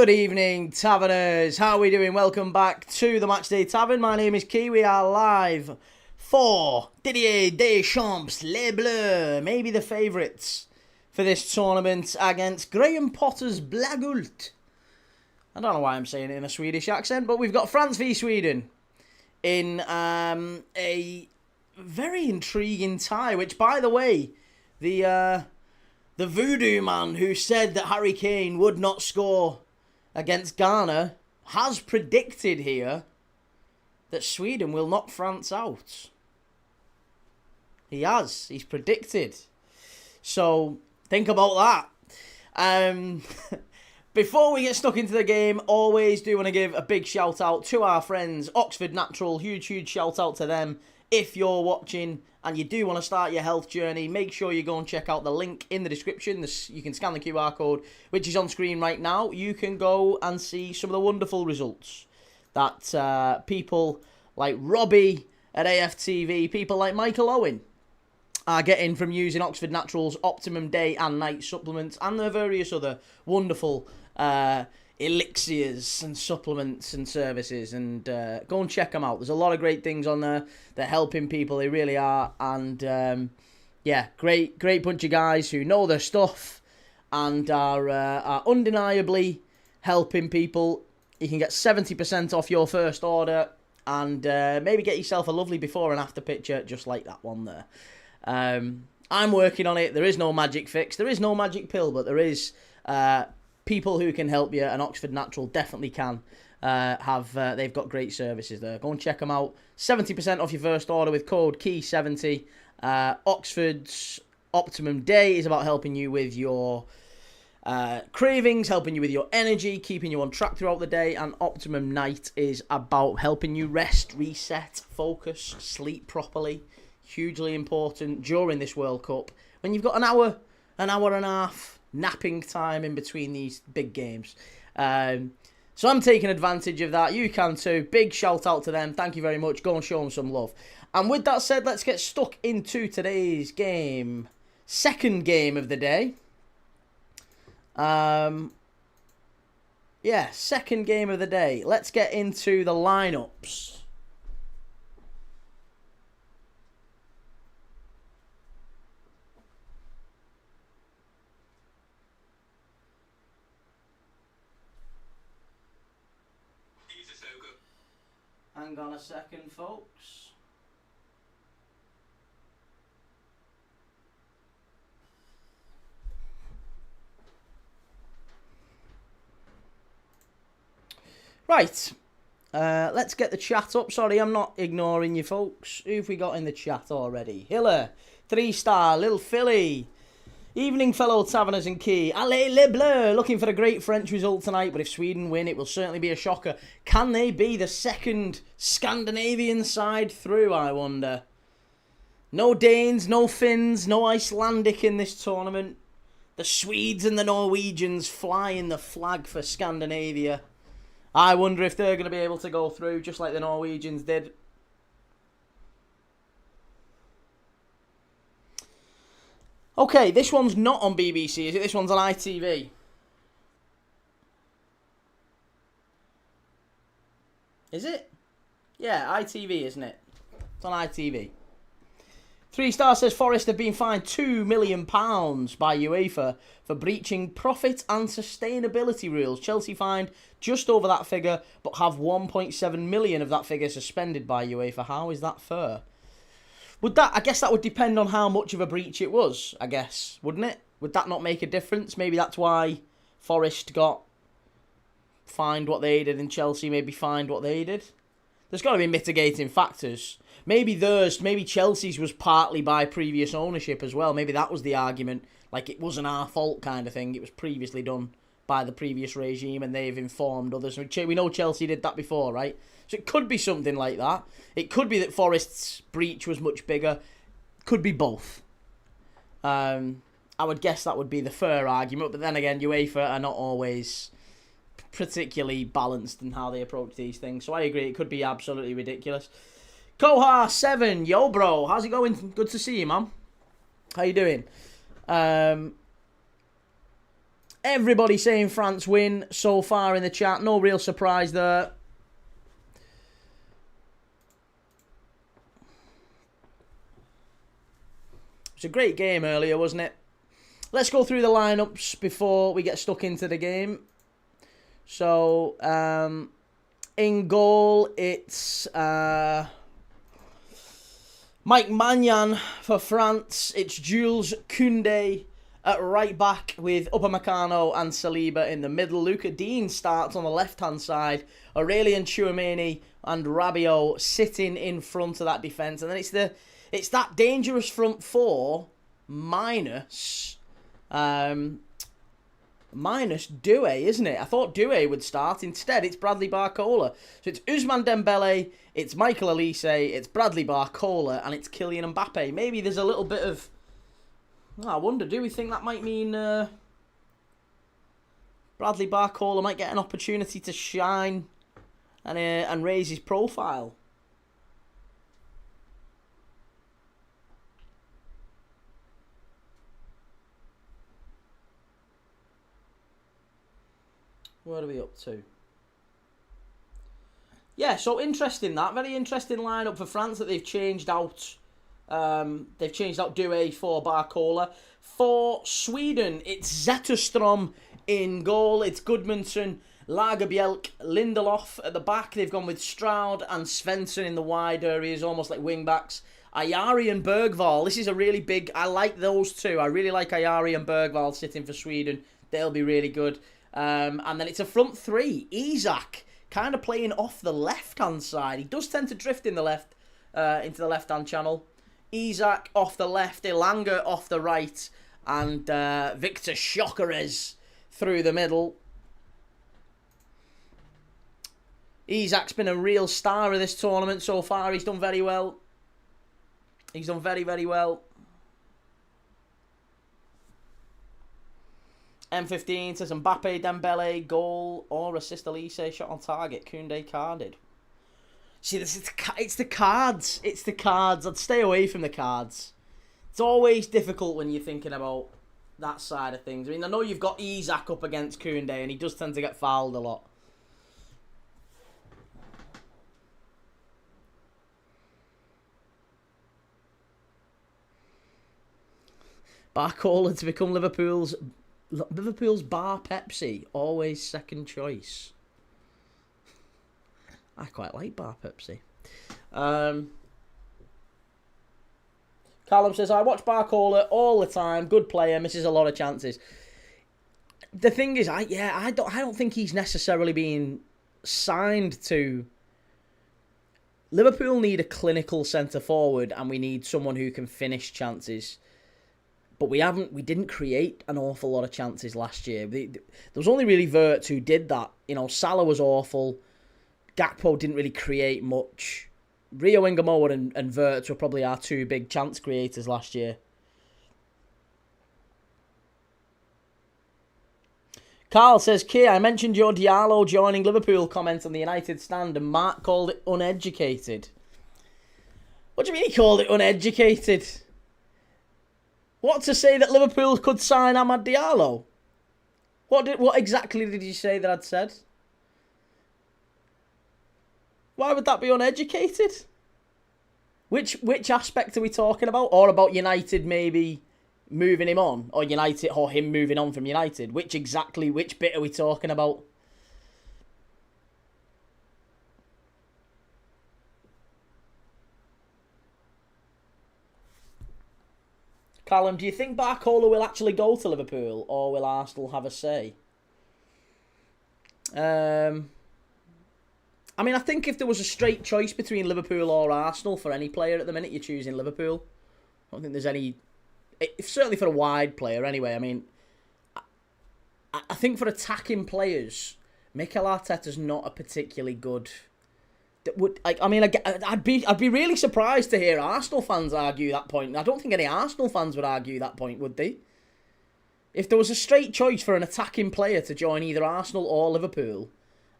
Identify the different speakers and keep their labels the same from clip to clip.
Speaker 1: Good evening, Taverners. How are we doing? Welcome back to the Matchday Tavern. My name is Key. We are live for Didier Deschamps Les Bleus, maybe the favourites for this tournament against Graham Potter's BLAGULT. I don't know why I'm saying it in a Swedish accent, but we've got France v Sweden in a very intriguing tie, which, by the way, the voodoo man who said that Harry Kane would not score against Ghana has predicted here that Sweden will knock France out. He has. He's predicted. So, think about that. Before we get stuck into the game, always do want to give a big shout out to our friends, Oxford Natural. Huge shout out to them. If you're watching and you do want to start your health journey, make sure you go and check out the link in the description. You can scan the QR code, which is on screen right now. You can go and see some of the wonderful results that people like Robbie at AFTV, people like Michael Owen, are getting from using Oxford Natural's Optimum Day and Night supplements and the various other wonderful elixirs and supplements and services, and go and check them out. There's a lot of great things on there. They're helping people, they really are, and yeah, great bunch of guys who know their stuff and are undeniably helping people. You can get 70% off your first order and maybe get yourself a lovely before and after picture just like that one there. I'm working on it. There is no magic fix, there is no magic pill, but there is people who can help you, and Oxford Natural definitely can. They've got great services there. Go and check them out. 70% off your first order with code KEY70. Oxford's Optimum Day is about helping you with your cravings, helping you with your energy, keeping you on track throughout the day, and Optimum Night is about helping you rest, reset, focus, sleep properly. Hugely important during this World Cup when you've got an hour and a half napping time in between these big games. So I'm taking advantage of that. You can too. Big shout out to them. Thank you very much. Go and show them some love. And with that said, let's get stuck into today's game. Second game of the day. Yeah, second game of the day. Let's get into the lineups. Hang on a second, folks. Right. Let's get the chat up. Sorry, I'm not ignoring you, folks. Who have we got in the chat already? Hiller, 3-star, Lil Philly. Evening, fellow Taverners and Key. Allez les Bleus! Looking for a great French result tonight, but if Sweden win, it will certainly be a shocker. Can they be the second Scandinavian side through, I wonder? No Danes, no Finns, no Icelandic in this tournament. The Swedes and the Norwegians flying the flag for Scandinavia. I wonder if they're going to be able to go through, just like the Norwegians did. Okay, this one's not on BBC, is it? This one's on ITV. Is it? Yeah, ITV, isn't it? It's on ITV. 3-star says Forest have been fined £2 million by UEFA for breaching profit and sustainability rules. Chelsea fined just over that figure, but have 1.7 million of that figure suspended by UEFA. How is that fair? I guess that would depend on how much of a breach it was, I guess, wouldn't it? Would that not make a difference? Maybe that's why Forest got fined what they did and Chelsea maybe fined what they did. There's got to be mitigating factors. Maybe Chelsea's was partly by previous ownership as well. Maybe that was the argument. Like, it wasn't our fault kind of thing. It was previously done by the previous regime and they've informed others. We know Chelsea did that before, right? So it could be something like that. It could be that Forest's breach was much bigger. Could be both. I would guess that would be the fair argument. But then again, UEFA are not always particularly balanced in how they approach these things. So I agree, it could be absolutely ridiculous. Kohar7, yo bro, how's it going? Good to see you, man. How you doing? Everybody saying France win so far in the chat. No real surprise there. It was a great game earlier, wasn't it? Let's go through the lineups before we get stuck into the game. So, in goal, it's Mike Maignan for France. It's Jules Koundé at right back with Upamecano and Saliba in the middle. Luca Dean starts on the left-hand side. Aurelien Tchouameni and Rabiot sitting in front of that defence. And then it's that dangerous front four minus Doué, isn't it? I thought Doué would start. Instead, it's Bradley Barcola. So it's Ousmane Dembélé, it's Michael Olise, it's Bradley Barcola, and it's Kylian Mbappé. Maybe there's a little bit of... I wonder, do we think that might mean Bradley Barcola might get an opportunity to shine and raise his profile? What are we up to? Yeah, so interesting that. Very interesting lineup for France that they've changed out. They've changed out Doué for Barcola. For Sweden, it's Zetterstrom in goal. It's Gudmundsson, Lagerbielke, Lindelof at the back. They've gone with Stroud and Svensson in the wide areas, almost like wing-backs. Ayari and Bergvall. This is a really big... I like those two. I really like Ayari and Bergvall sitting for Sweden. They'll be really good. And then it's a front three. Isak kind of playing off the left-hand side. He does tend to drift in the left, into the left-hand channel. Isak off the left, Elanga off the right, and Victor Gyökeres through the middle. Isak's been a real star of this tournament so far. He's done very well. He's done very, very well. M15 says Mbappe, Dembele, goal or assist Olise, shot on target. Koundé carded. See, it's the cards. It's the cards. I'd stay away from the cards. It's always difficult when you're thinking about that side of things. I mean, I know you've got Isak up against Koundé, and he does tend to get fouled a lot. Barcola to become Liverpool's bar Pepsi. Always second choice. I quite like bar Pepsi. Callum says, I watch Barcola all the time. Good player, misses a lot of chances. The thing is, I don't think he's necessarily being signed to... Liverpool need a clinical centre forward, and we need someone who can finish chances. But we didn't create an awful lot of chances last year. There was only really Wirtz who did that. You know, Salah was awful. Gakpo didn't really create much. Rio Ingamoa and Wirtz were probably our two big chance creators last year. Carl says, Kay, I mentioned your Diallo joining Liverpool comment on the United stand and Mark called it uneducated. What do you mean he called it uneducated? What, to say that Liverpool could sign Amad Diallo? What exactly did you say that I'd said? Why would that be uneducated? Which aspect are we talking about? Or about United maybe moving him on? Or United, or him moving on from United? Which bit are we talking about? Callum, do you think Barcola will actually go to Liverpool, or will Arsenal have a say? I mean, I think if there was a straight choice between Liverpool or Arsenal for any player at the minute, you're choosing Liverpool. I don't think there's any... Certainly for a wide player, anyway. I mean, I think for attacking players, Mikel Arteta's not a particularly good... I'd be really surprised to hear Arsenal fans argue that point. I don't think any Arsenal fans would argue that point, would they? If there was a straight choice for an attacking player to join either Arsenal or Liverpool,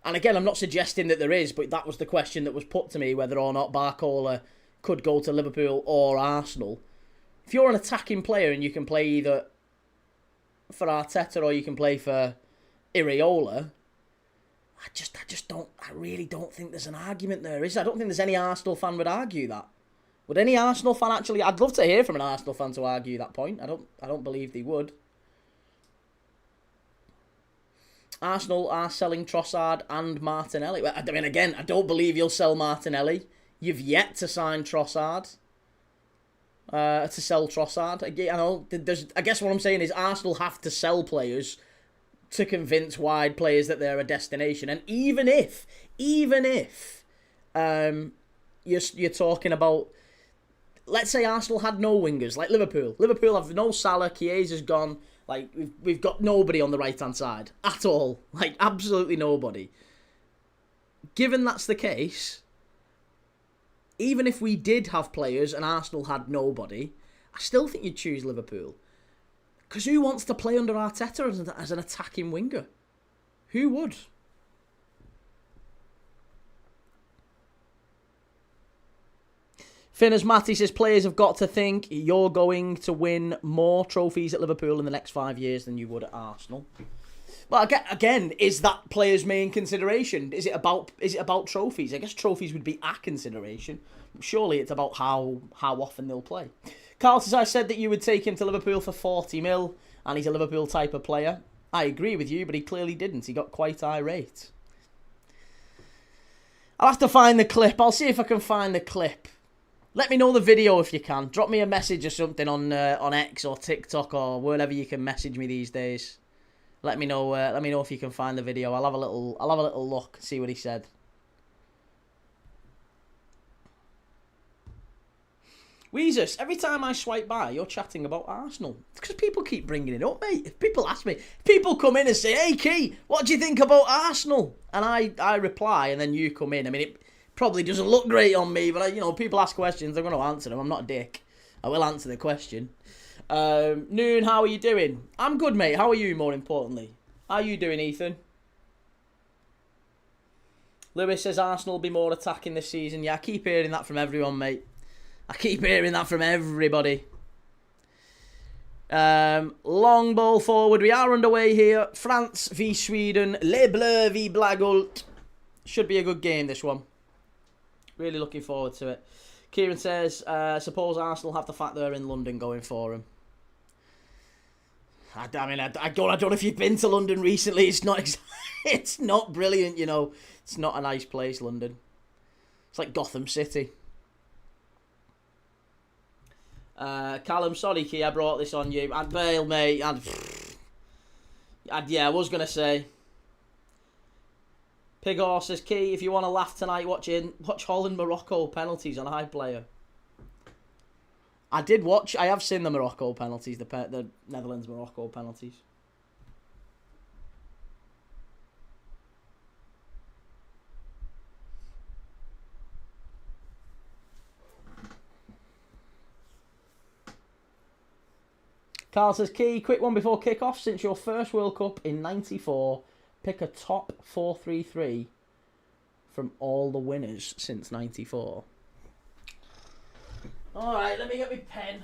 Speaker 1: and again, I'm not suggesting that there is, but that was the question that was put to me, whether or not Barcola could go to Liverpool or Arsenal. If you're an attacking player and you can play either for Arteta or you can play for Iraola, I really don't think there's an argument there, is there? I don't think there's any Arsenal fan would argue that. Would any Arsenal fan actually? I'd love to hear from an Arsenal fan to argue that point. I don't believe they would. Arsenal are selling Trossard and Martinelli. I mean, again, I don't believe you'll sell Martinelli. You've yet to sign Trossard. To sell Trossard. Again, I guess what I'm saying is Arsenal have to sell players to convince wide players that they're a destination. And even if you're talking about, let's say Arsenal had no wingers, like Liverpool. Liverpool have no Salah, Chiesa's gone. Like, we've got nobody on the right-hand side at all. Like, absolutely nobody. Given that's the case, even if we did have players and Arsenal had nobody, I still think you'd choose Liverpool. Because who wants to play under Arteta as an attacking winger? Who would? Finners Matty says players have got to think you're going to win more trophies at Liverpool in the next 5 years than you would at Arsenal. Well, again, is that players' main consideration? Is it about trophies? I guess trophies would be a consideration. Surely it's about how often they'll play. Carl says, I said that you would take him to Liverpool for 40 mil, and he's a Liverpool type of player. I agree with you, but he clearly didn't. He got quite irate. I'll have to find the clip. I'll see if I can find the clip. Let me know the video if you can. Drop me a message or something on X or TikTok or wherever you can message me these days. Let me know if you can find the video. I'll have a little look, see what he said. Weezus, every time I swipe by, you're chatting about Arsenal. It's because people keep bringing it up, mate. If people ask me, if people come in and say, hey, Key, what do you think about Arsenal? And I reply, and then you come in. I mean, it probably doesn't look great on me, but, people ask questions, I'm going to answer them. I'm not a dick. I will answer the question. Noon, how are you doing? I'm good, mate. How are you, more importantly? How are you doing, Ethan? Lewis says Arsenal will be more attacking this season. Yeah, I keep hearing that from everyone, mate. I keep hearing that from everybody. Long ball forward. We are underway here. France v Sweden. Les Bleus v Blågult. Should be a good game, this one. Really looking forward to it. Kieran says, suppose Arsenal have the fact they're in London going for him. I don't know if you've been to London recently. It's not it's not brilliant, It's not a nice place, London. It's like Gotham City. Callum, sorry, Key, I brought this on you. And Bale, mate. Yeah, I was going to say. Pig Horse says, Key, if you want to laugh tonight, watch Holland-Morocco penalties on iPlayer. I have seen the Morocco penalties, the Netherlands-Morocco penalties. Carl says, Key, quick one before kick-off. Since your first World Cup in '94, pick a top 4-3-3 from all the winners since '94. Alright, let me get my pen.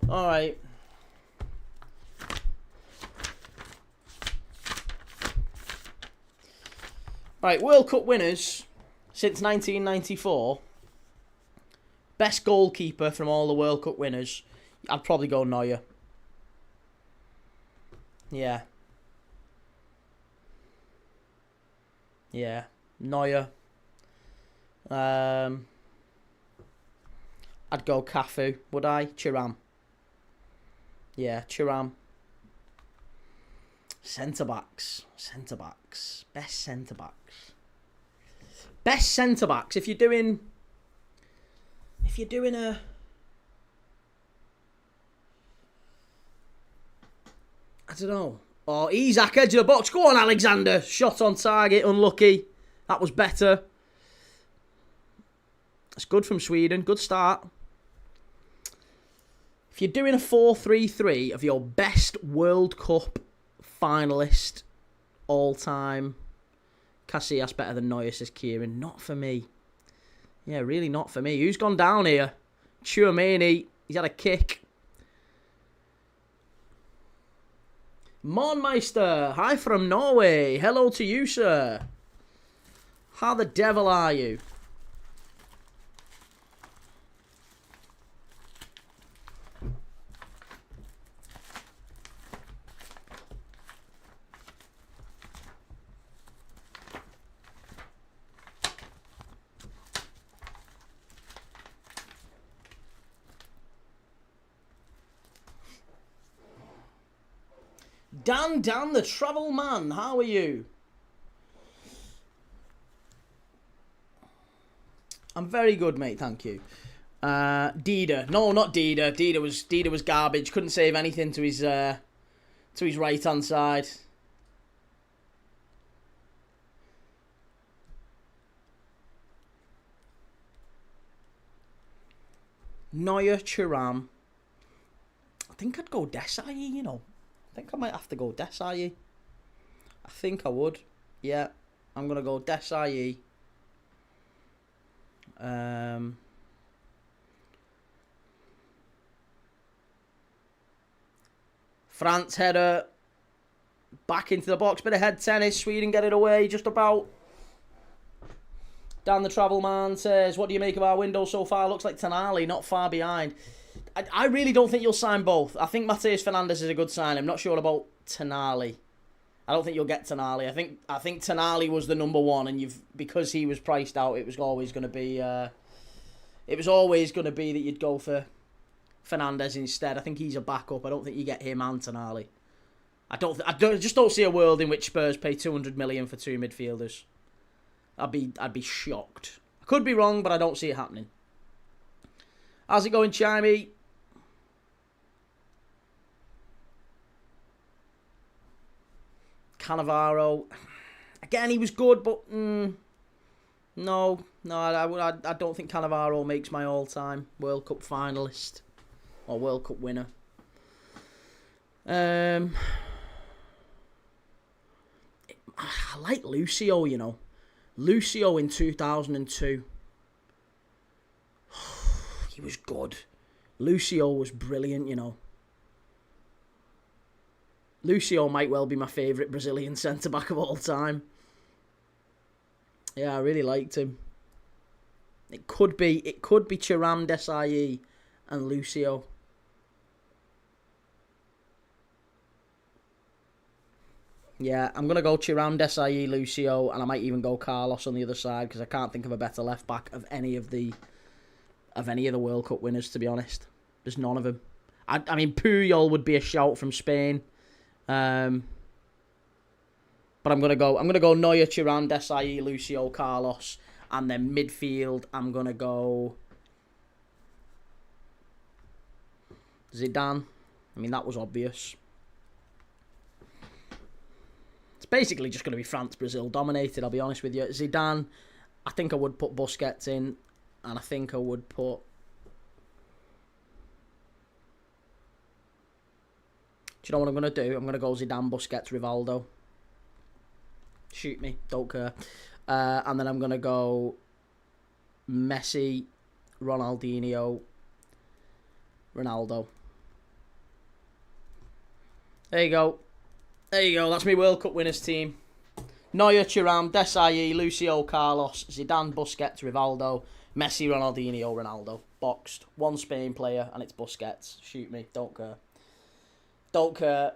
Speaker 1: Alright. Right, World Cup winners since 1994. Best goalkeeper from all the World Cup winners. I'd probably go Neuer. Yeah. Yeah. Neuer. I'd go Cafu. Would I? Thuram. Yeah, Thuram. Centre-backs. Centre-backs. Best centre-backs. Best centre-backs. If you're doing a... I don't know. Oh, Isak, edge of the box. Go on, Alexander. Shot on target. Unlucky. That was better. That's good from Sweden. Good start. If you're doing a 4-3-3 of your best World Cup finalist all time, Casillas better than Neuer, says Kieran. Not for me. Yeah, really not for me. Who's gone down here? Chouameni. He's had a kick. Monmeister. Hi from Norway. Hello to you, sir. How the devil are you? Dan the Travel Man, how are you? I'm very good, mate, thank you. Dida. No, not Dida. Dida was garbage. Couldn't save anything to his right-hand side. Neuer, Thuram. I think I'd go Desai, you know. I think I might have to go Desai. I think I would. Yeah, I'm going to go Desai. France header. Back into the box. Bit of head tennis. Sweden get it away just about. Dan the Travel Man says, what do you make of our window so far? Looks like Tonali, not far behind. I really don't think you'll sign both. I think Matheus Fernandes is a good sign. I'm not sure about Tonali. I don't think you'll get Tonali. I think Tonali was the number one, and because he was priced out, it was always going to be that you'd go for Fernandes instead. I think he's a backup. I don't think you get him and Tonali. I just don't see a world in which Spurs pay 200 million for two midfielders. I'd be shocked. I could be wrong, but I don't see it happening. How's it going, Chimey? Cannavaro. Again, he was good, but no, I don't think Cannavaro makes my all-time World Cup finalist or World Cup winner. I like Lucio, you know. Lucio in 2002. He was good. Lucio was brilliant, you know. Lucio might well be my favourite Brazilian centre-back of all time. Yeah, I really liked him. It could be Thuram, Desai and Lucio. Yeah, I'm going to go Thuram, Desai, Lucio, and I might even go Carlos on the other side because I can't think of a better left-back of any of the World Cup winners, to be honest. There's none of them. I mean, Puyol would be a shout from Spain. But I'm gonna go Neuer, Thuram, Desai, Lucio, Carlos, and then midfield I'm gonna go Zidane. I mean, that was obvious. It's basically just gonna be France, Brazil dominated. I'll be honest with you. Zidane, I think I would put Busquets in, and I think I would put. Do you know what I'm going to do? I'm going to go Zidane, Busquets, Rivaldo. Shoot me. Don't care. And then I'm going to go Messi, Ronaldinho, Ronaldo. There you go. There you go. That's my World Cup winners team. Neuer, Thuram, Desai, Lucio, Carlos, Zidane, Busquets, Rivaldo, Messi, Ronaldinho, Ronaldo. Boxed. One Spain player, and it's Busquets. Shoot me. Don't care. Don't care.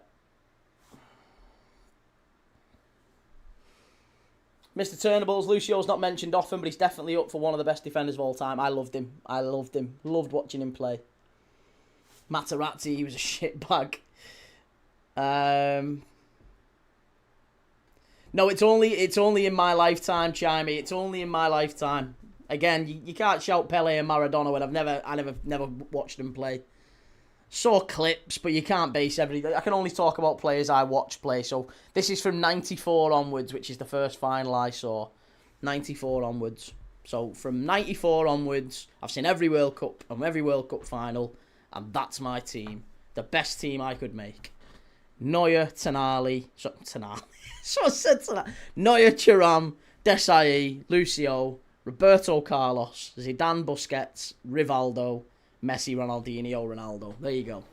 Speaker 1: Mr. Turnables, Lucio's not mentioned often, but he's definitely up for one of the best defenders of all time. I loved him. Loved watching him play. Materazzi, he was a shitbag. No, it's only in my lifetime, Chimey. It's only in my lifetime. Again, you can't shout Pele and Maradona when I never watched them play. Saw clips, but you can't base everything. I can only talk about players I watched play. So this is from 94 onwards, which is the first final I saw. 94 onwards. So from 94 onwards, I've seen every World Cup and every World Cup final, and that's my team. The best team I could make. Neuer, Tonali. So I said Tonali. Neuer, Thuram, Desai, Lucio, Roberto Carlos, Zidane, Busquets, Rivaldo, Messi, Ronaldinho, Ronaldo. There you go.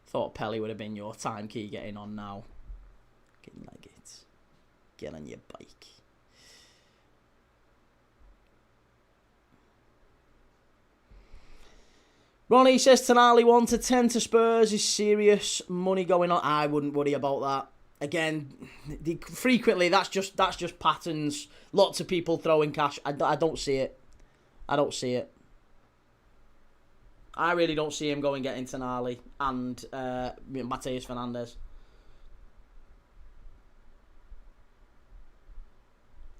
Speaker 1: Thought Pelé would have been your time key getting on now. Getting like it. Get on your bike. Ronnie says Tonali 1 to 10 to Spurs is serious money going on. I wouldn't worry about that. Again, frequently that's just patterns. Lots of people throwing cash. I don't see it. I don't see it. I really don't see him going getting Tonali and Matheus Fernandes.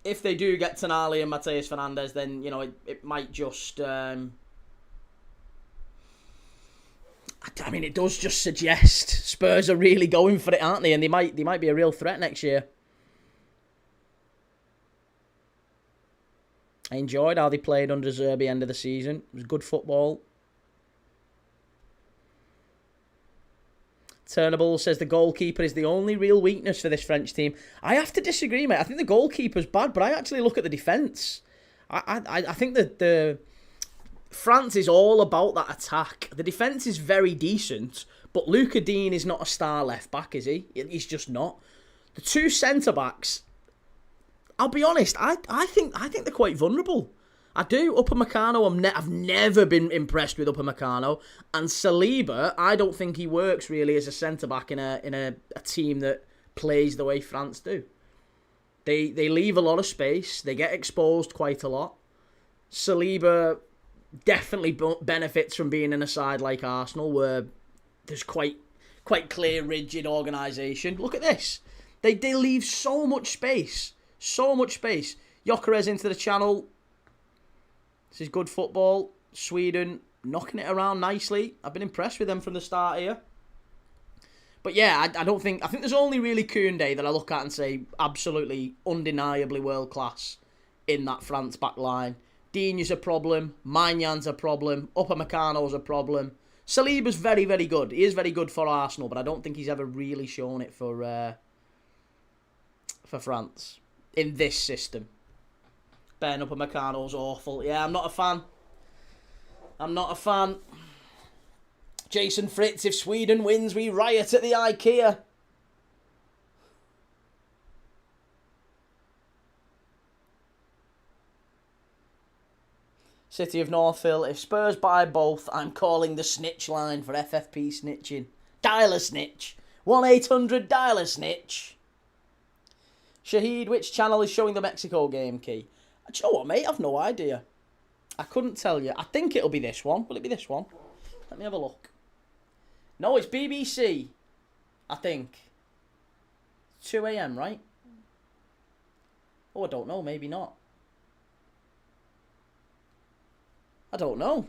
Speaker 1: If they do get Tonali and Matheus Fernandes, then, you know, it might just... I mean, it does just suggest Spurs are really going for it, aren't they? And they might be a real threat next year. I enjoyed how they played under Zerbi end of the season. It was good football. Turnable says the goalkeeper is the only real weakness for this French team. I have to disagree, mate. I think the goalkeeper's bad, but I actually look at the defence. I think that the France is all about that attack. The defence is very decent, but Luca Dean is not a star left back, is he? He's just not. The two centre backs, I'll be honest, I think they're quite vulnerable. I do. Upamecano, I've never been impressed with Upamecano, and Saliba, I don't think he works really as a centre back in a team that plays the way France do. They leave a lot of space. They get exposed quite a lot. Saliba definitely benefits from being in a side like Arsenal, where there's quite clear, rigid organisation. Look at this. They leave so much space. So much space. Gyökeres into the channel. This is good football. Sweden knocking it around nicely. I've been impressed with them from the start here. But yeah, I think there's only really Koundé that I look at and say absolutely, undeniably world class in that France back line. Digne's a problem. Maignan a problem. Upamecano's a problem. Saliba's very, very good. He is very good for Arsenal, but I don't think he's ever really shown it for France in this system. Ben Upamecano's awful. Yeah, I'm not a fan. Jason Fritz, if Sweden wins, we riot at the IKEA. City of Northville, if Spurs buy both, I'm calling the snitch line for FFP snitching. Dial a snitch. 1-800 dial a snitch. Shahid, which channel is showing the Mexico game, Key? Do you know what, mate? I've no idea. I couldn't tell you. I think it'll be this one. Will it be this one? Let me have a look. No, it's BBC. I think. 2 a.m, right? Oh, I don't know. Maybe not. I don't know.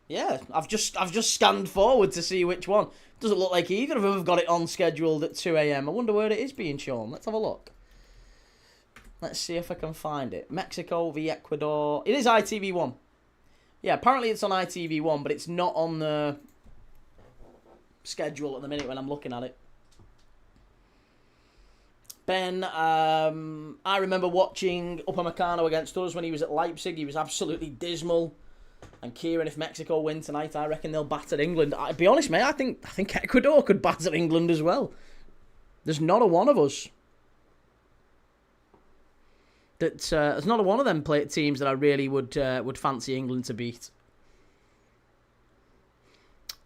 Speaker 1: Yeah, I've just scanned forward to see which one. Doesn't look like either of them have got it on scheduled at 2 a.m. I wonder where it is being shown. Let's have a look. Let's see if I can find it. Mexico v Ecuador. It is ITV1. Yeah, apparently it's on ITV1, but it's not on the schedule at the minute when I'm looking at it. Ben, I remember watching Upamecano against us when he was at Leipzig. He was absolutely dismal. And Kieran, if Mexico win tonight, I reckon they'll batter England. I'll be honest, mate, I think Ecuador could batter England as well. There's not a one of us. There's not a one of them teams that I really would fancy England to beat.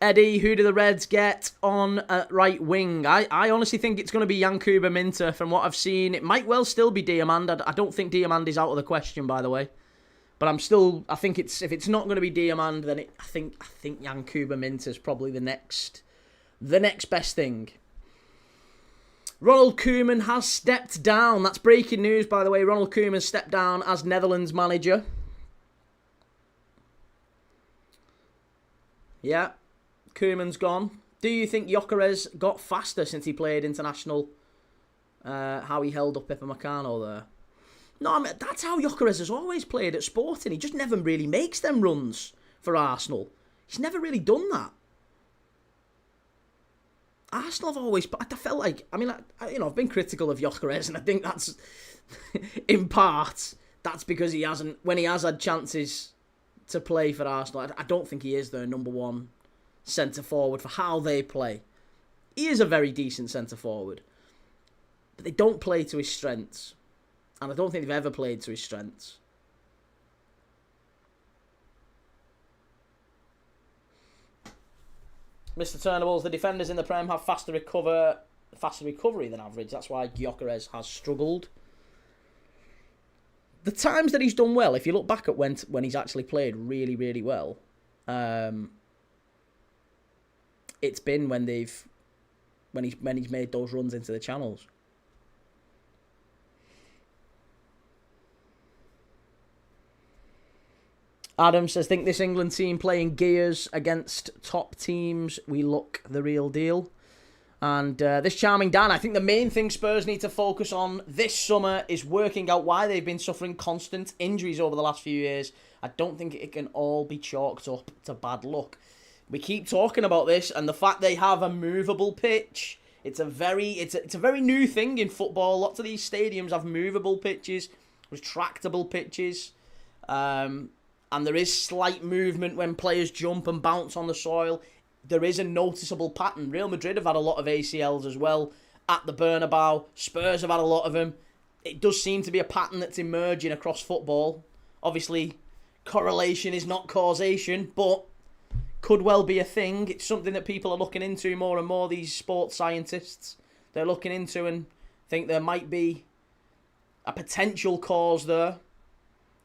Speaker 1: Eddie, who do the Reds get on right wing? I honestly think it's going to be Yankuba Minter. From what I've seen, it might well still be Diamand. I don't think Diamand is out of the question, by the way. But I think if it's not going to be Diamand, then I think Yankuba Minter is probably the next best thing. Ronald Koeman has stepped down. That's breaking news, by the way. Ronald Koeman stepped down as Netherlands manager. Yeah, Koeman's gone. Do you think Gyökeres got faster since he played international? How he held up Upamecano there? No, I mean, that's how Gyökeres has always played at Sporting. He just never really makes them runs for Arsenal. He's never really done that. Arsenal have always... I felt like... I mean, I've been critical of Gyökeres, and I think that's... in part, that's because he hasn't... When he has had chances to play for Arsenal, I don't think he is their number one centre-forward for how they play. He is a very decent centre-forward. But they don't play to his strengths. And I don't think they've ever played to his strengths. Mr. Turnables, the defenders in the Prem have faster recovery than average. That's why Gyökeres has struggled. The times that he's done well, if you look back at when he's actually played really, really well, it's been when he's made those runs into the channels. Adam says, think this England team playing gears against top teams, we look the real deal. And this charming Dan, I think the main thing Spurs need to focus on this summer is working out why they've been suffering constant injuries over the last few years. I don't think it can all be chalked up to bad luck. We keep talking about this, and the fact they have a movable pitch, it's a very new thing in football. Lots of these stadiums have movable pitches, retractable pitches. And there is slight movement when players jump and bounce on the soil. There is a noticeable pattern. Real Madrid have had a lot of ACLs as well at the Bernabeu. Spurs have had a lot of them. It does seem to be a pattern that's emerging across football. Obviously, correlation is not causation, but could well be a thing. It's something that people are looking into more and more, these sports scientists. They're looking into and think there might be a potential cause there.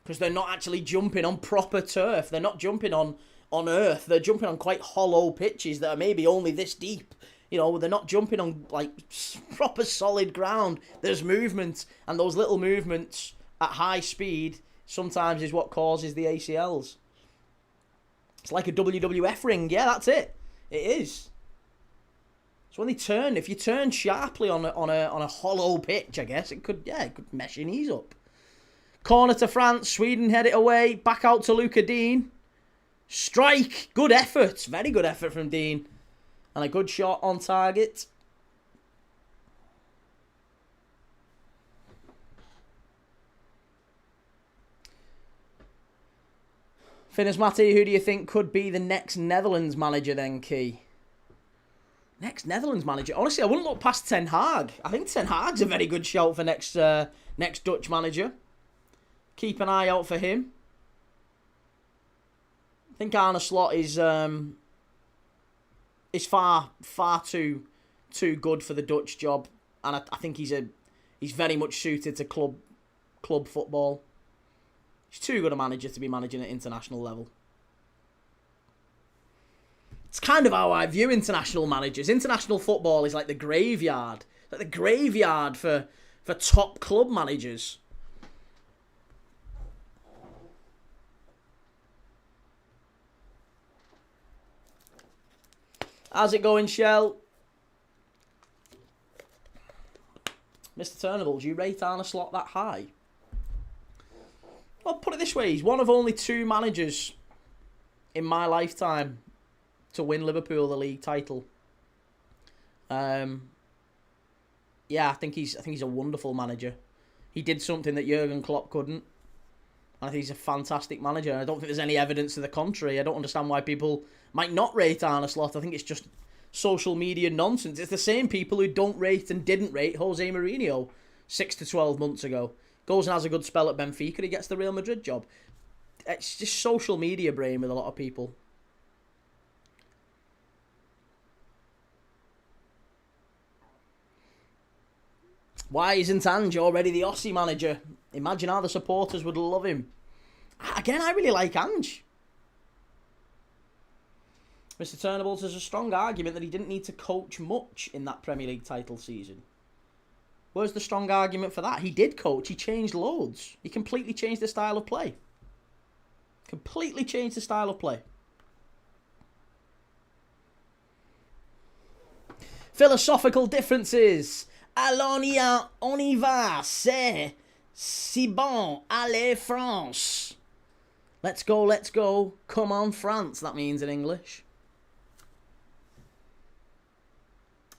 Speaker 1: Because they're not actually jumping on proper turf. They're not jumping on earth. They're jumping on quite hollow pitches that are maybe only this deep. You know, they're not jumping on, like, proper solid ground. There's movement. And those little movements at high speed sometimes is what causes the ACLs. It's like a WWF ring. Yeah, that's it. It is. So when they turn, if you turn sharply on a hollow pitch, I guess, it could mess your knees up. Corner to France. Sweden head it away. Back out to Luca Dean. Strike. Good effort. Very good effort from Dean. And a good shot on target. Finners Matty, who do you think could be the next Netherlands manager then, Key? Next Netherlands manager? Honestly, I wouldn't look past Ten Hag. I think Ten Hag's a very good shout for next Dutch manager. Keep an eye out for him. I think Arne Slot is far too good for the Dutch job, and I think he's very much suited to club football. He's too good a manager to be managing at international level. It's kind of how I view international managers. International football is like the graveyard, for top club managers. How's it going, Shell? Mr. Turnable, do you rate Arne Slot that high? Well, put it this way. He's one of only two managers in my lifetime to win Liverpool the league title. Yeah, I think he's a wonderful manager. He did something that Jurgen Klopp couldn't. I think he's a fantastic manager. I don't think there's any evidence to the contrary. I don't understand why people might not rate Arne Slot. I think it's just social media nonsense. It's the same people who don't rate and didn't rate Jose Mourinho 6 to 12 months ago. Goes and has a good spell at Benfica. He gets the Real Madrid job. It's just social media brain with a lot of people. Why isn't Ange already the Aussie manager? Imagine how the supporters would love him. Again, I really like Ange. Mr. Turnables has a strong argument that he didn't need to coach much in that Premier League title season. Where's the strong argument for that? He did coach. He changed loads. He completely changed the style of play. Completely changed the style of play. Philosophical differences. Allons, on y va. C'est si bon. Allez, France. Let's go, let's go. Come on, France, that means in English.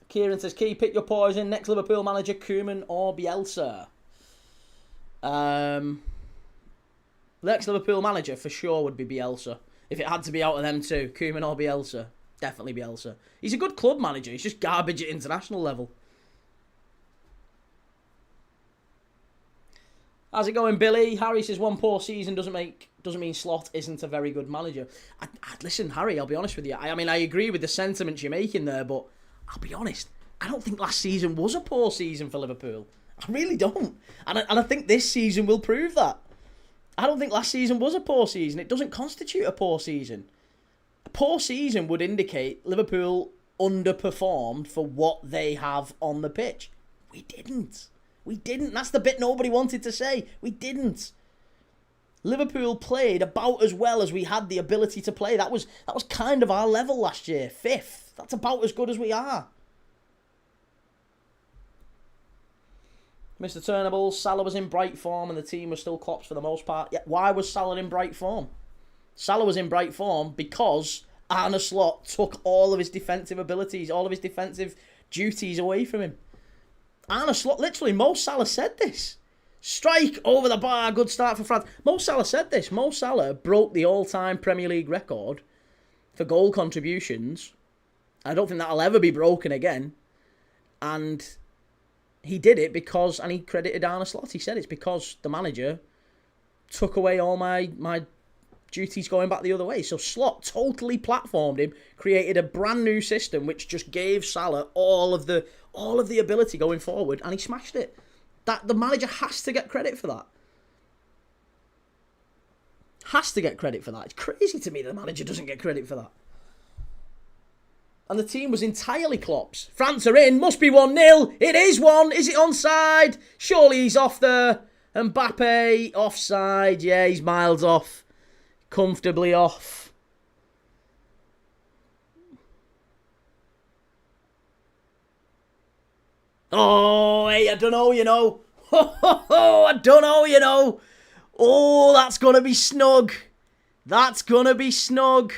Speaker 1: Kieran says, Key, pick your poison. Next Liverpool manager, Koeman or Bielsa? Next Liverpool manager for sure would be Bielsa. If it had to be out of them two, Koeman or Bielsa. Definitely Bielsa. He's a good club manager. He's just garbage at international level. How's it going, Billy? Harry says one poor season doesn't mean Slot isn't a very good manager. Listen, Harry, I'll be honest with you. I mean, I agree with the sentiments you're making there, but I'll be honest. I don't think last season was a poor season for Liverpool. I really don't. And I think this season will prove that. I don't think last season was a poor season. It doesn't constitute a poor season. A poor season would indicate Liverpool underperformed for what they have on the pitch. We didn't. We didn't. That's the bit nobody wanted to say. We didn't. Liverpool played about as well as we had the ability to play. That was kind of our level last year. 5th. That's about as good as we are. Mr. Turnables, Salah was in bright form and the team was still Klopp's for the most part. Yeah, why was Salah in bright form? Salah was in bright form because Arne Slot took all of his defensive abilities, all of his defensive duties away from him. Arne Slot, literally, Mo Salah said this. Strike over the bar, good start for France. Mo Salah said this. Mo Salah broke the all-time Premier League record for goal contributions. I don't think that'll ever be broken again. And he did it because, and he credited Arne Slot, he said it's because the manager took away all my duties going back the other way. So Slot totally platformed him, created a brand new system which just gave Salah all of the ability going forward, and he smashed it. That the manager has to get credit for that. Has to get credit for that. It's crazy to me that the manager doesn't get credit for that. And the team was entirely Klopp's. France are in. Must be 1-0. It is 1. Is it onside? Surely he's off there. Mbappe offside. Yeah, he's miles off. Comfortably off. Oh, hey, I don't know, you know. I don't know, you know. Oh, that's going to be snug. That's going to be snug.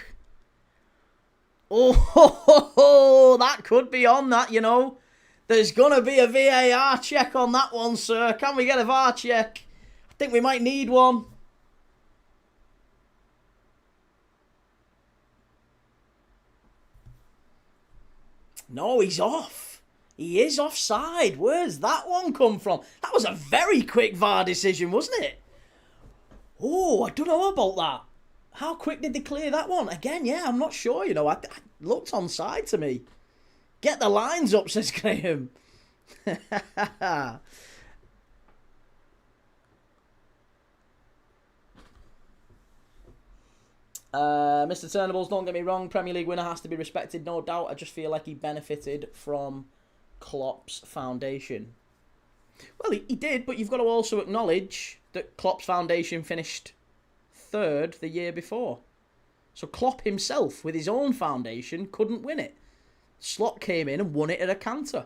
Speaker 1: Oh, that could be on that, you know. There's going to be a VAR check on that one, sir. Can we get a VAR check? I think we might need one. No, he's off. He is offside. Where's that one come from? That was a very quick VAR decision, wasn't it? Oh, I don't know about that. How quick did they clear that one? Again, yeah, I'm not sure, you know. I looked onside to me. Get the lines up, says Graham. Mr. Turnables, don't get me wrong. Premier League winner has to be respected, no doubt. I just feel like he benefited from Klopp's foundation. Well, he did, but you've got to also acknowledge that Klopp's foundation finished 3rd the year before. So Klopp himself, with his own foundation, couldn't win it. Slot came in and won it at a canter.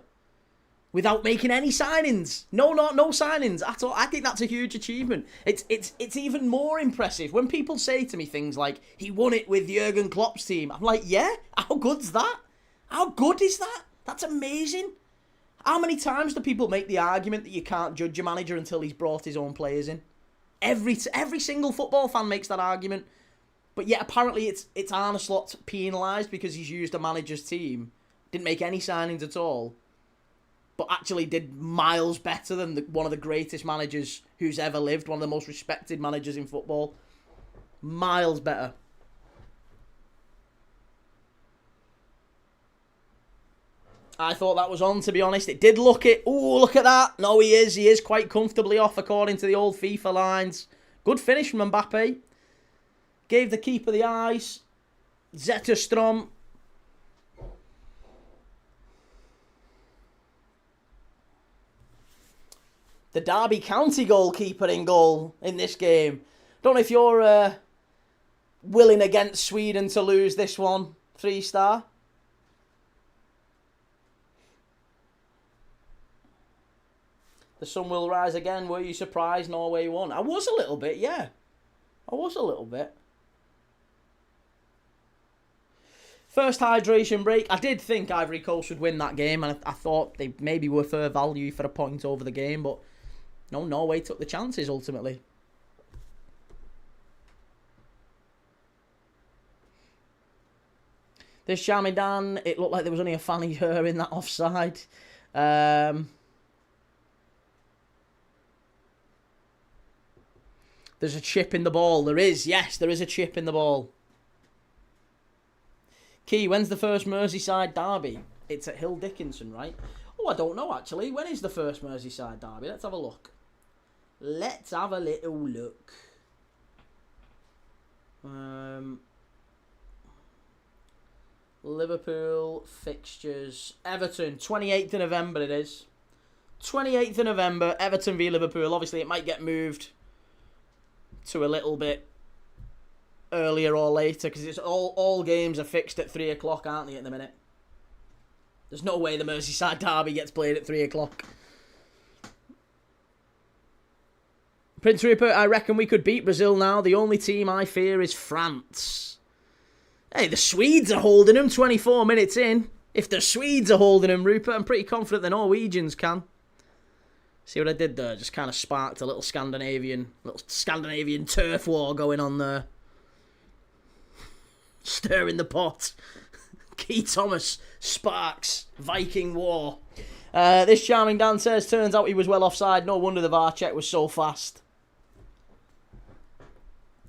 Speaker 1: Without making any signings. No signings at all. I think that's a huge achievement. It's even more impressive when people say to me things like, he won it with Jurgen Klopp's team. I'm like, yeah? How good's that? How good is that? That's amazing. How many times do people make the argument that you can't judge a manager until he's brought his own players in? Every single football fan makes that argument. But yet apparently it's Arne Slot penalised because he's used a manager's team. Didn't make any signings at all. But actually did miles better than one of the greatest managers who's ever lived. One of the most respected managers in football. Miles better. I thought that was on, to be honest. It did look it. Ooh, look at that. No, he is. He is quite comfortably off, according to the old FIFA lines. Good finish from Mbappe. Gave the keeper the eyes. Zetterstrom. The Derby County goalkeeper in goal in this game. Don't know if you're willing against Sweden to lose this one. 3-star. The sun will rise again. Were you surprised Norway won? I was a little bit, yeah. I was a little bit. First hydration break. I did think Ivory Coast would win that game, and I thought they maybe were fair value for a point over the game, but no, Norway took the chances ultimately. This Shamidan, it looked like there was only a fanny her in that offside. There's a chip in the ball. There is, yes, there is a chip in the ball. Key, when's the first Merseyside derby? It's at Hill Dickinson, right? Oh, I don't know, actually. When is the first Merseyside derby? Let's have a look. Let's have a little look. Liverpool fixtures. Everton, 28th of November it is. 28th of November, Everton v Liverpool. Obviously, it might get moved to a little bit earlier or later, because it's all games are fixed at 3 o'clock, aren't they, at the minute? There's no way the Merseyside derby gets played at 3 o'clock. Prince Rupert, I reckon we could beat Brazil now. The only team I fear is France. Hey, the Swedes are holding them 24 minutes in. If the Swedes are holding them, Rupert, I'm pretty confident the Norwegians can. See what I did there? Just kind of sparked a little Scandinavian turf war going on there. Stirring the pot. Key Thomas sparks Viking war. This charming Dan says, turns out he was well offside. No wonder the VAR check was so fast.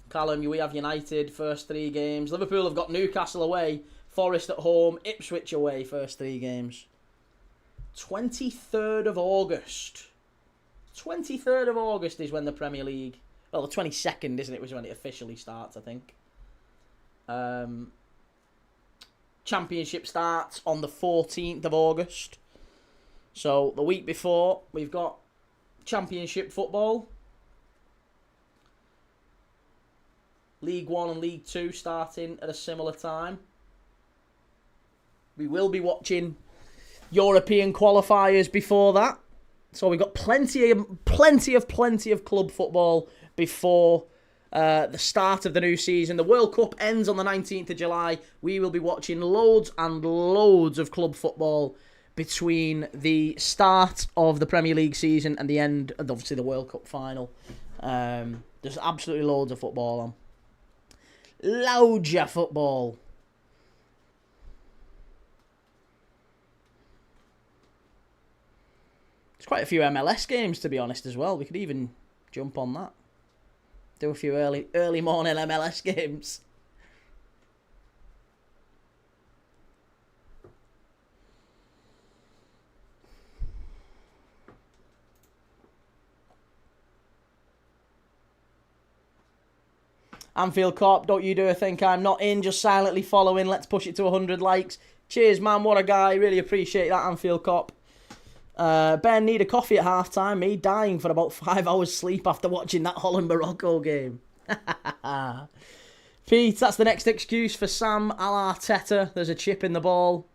Speaker 1: Callum, we have United first 3 games. Liverpool have got Newcastle away, Forest at home, Ipswich away first 3 games. 23rd of August. 23rd of August is when the Premier League... Well, the 22nd, isn't it, was when it officially starts, I think. Championship starts on the 14th of August. So, the week before, we've got Championship football. League 1 and League 2 starting at a similar time. We will be watching European qualifiers before that. So we've got plenty of club football before the start of the new season. The World Cup ends on the 19th of July. We will be watching loads and loads of club football between the start of the Premier League season and the end of, obviously, the World Cup final. There's absolutely loads of football on. Loads of football. There's quite a few MLS games, to be honest, as well. We could even jump on that. Do a few early morning MLS games. Anfield Corp, don't you do a think I'm not in, just silently following. Let's push it to 100 likes. Cheers, man. What a guy. Really appreciate that, Anfield Corp. Ben, need a coffee at half-time. Me dying for about 5 hours sleep after watching that Holland-Morocco game. Pete, that's the next excuse for Sam Arteta. There's a chip in the ball.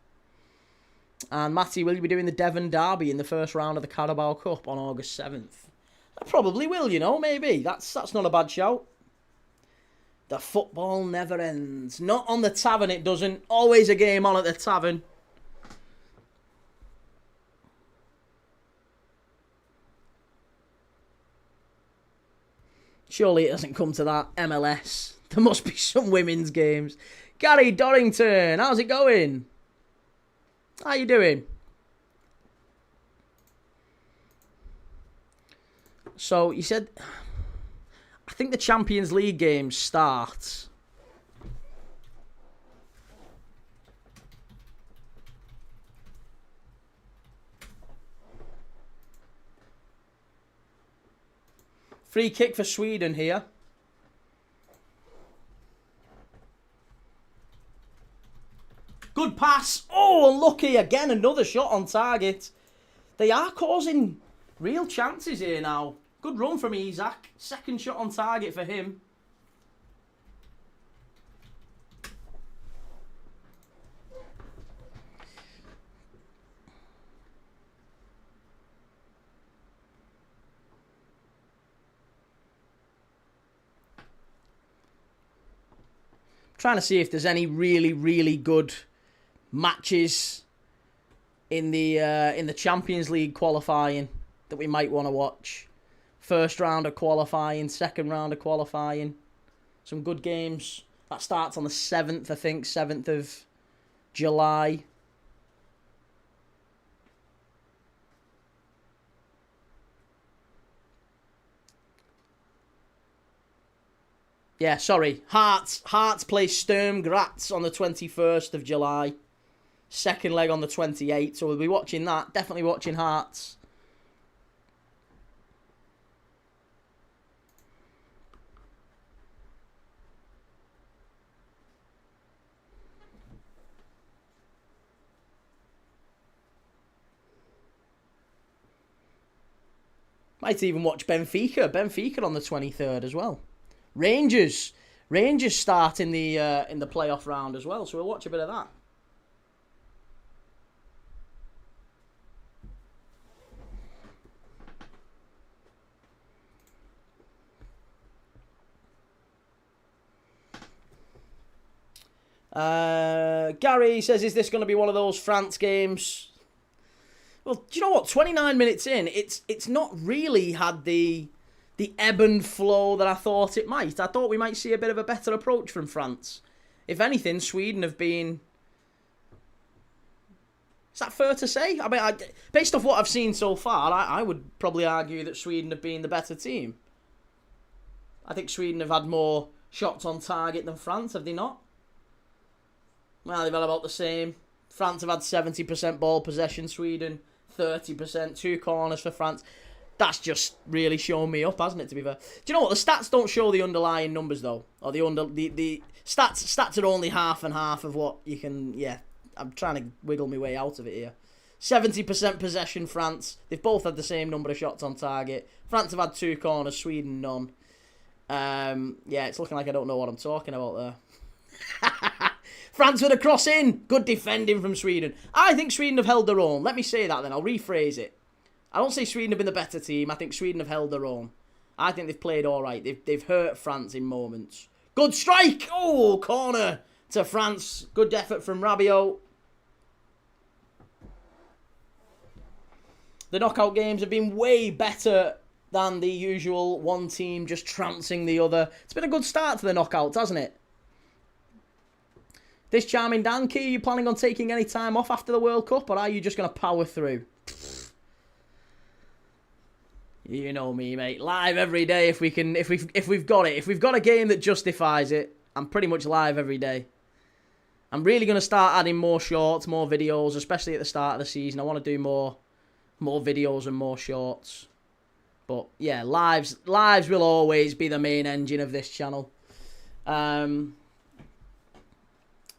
Speaker 1: And Matty, will you be doing the Devon Derby in the first round of the Carabao Cup on August 7th? I probably will, you know, maybe. That's not a bad shout. The football never ends. Not on the Tavern, it doesn't. Always a game on at the Tavern. Surely it doesn't come to that. MLS. There must be some women's games. Gary Dorrington, how's it going? How you doing? So, you said... I think the Champions League games start... Free kick for Sweden here. Good pass. Oh, unlucky. Again, another shot on target. They are causing real chances here now. Good run from Isak. Second shot on target for him. Trying to see if there's any really, really good matches in the Champions League qualifying that we might want to watch. First round of qualifying, second round of qualifying. Some good games. That starts on the 7th, I think, 7th of July. Yeah, sorry. Hearts play Sturm Graz on the 21st of July. Second leg on the 28th. So we'll be watching that. Definitely watching Hearts. Might even watch Benfica. Benfica on the 23rd as well. Rangers start in the playoff round as well, so we'll watch a bit of that. Gary says, is this going to be one of those France games? Well, do you know what? 29 minutes in, it's not really had the ebb and flow that I thought it might. I thought we might see a bit of a better approach from France. If anything, Sweden have been... Is that fair to say? I mean, based off what I've seen so far, I would probably argue that Sweden have been the better team. I think Sweden have had more shots on target than France, have they not? Well, they've had about the same. France have had 70% ball possession, Sweden 30%, 2 corners for France. That's just really shown me up, hasn't it, to be fair? Do you know what? The stats don't show the underlying numbers, though. Or the stats are only half and half of what you can... Yeah, I'm trying to wiggle my way out of it here. 70% possession, France. They've both had the same number of shots on target. France have had 2 corners, Sweden none. Yeah, it's looking like I don't know what I'm talking about there. France with a cross in. Good defending from Sweden. I think Sweden have held their own. Let me say that then. I'll rephrase it. I don't say Sweden have been the better team. I think Sweden have held their own. I think they've played all right. They've hurt France in moments. Good strike. Oh, corner to France. Good effort from Rabiot. The knockout games have been way better than the usual one team just trouncing the other. It's been a good start to the knockouts, hasn't it? This charming Dan, Key, are you planning on taking any time off after the World Cup, or are you just going to power through? You know me, mate. Live every day if we've got it. If we've got a game that justifies it, I'm pretty much live every day. I'm really going to start adding more shorts, more videos, especially at the start of the season. I want to do more videos and more shorts. But yeah, lives will always be the main engine of this channel.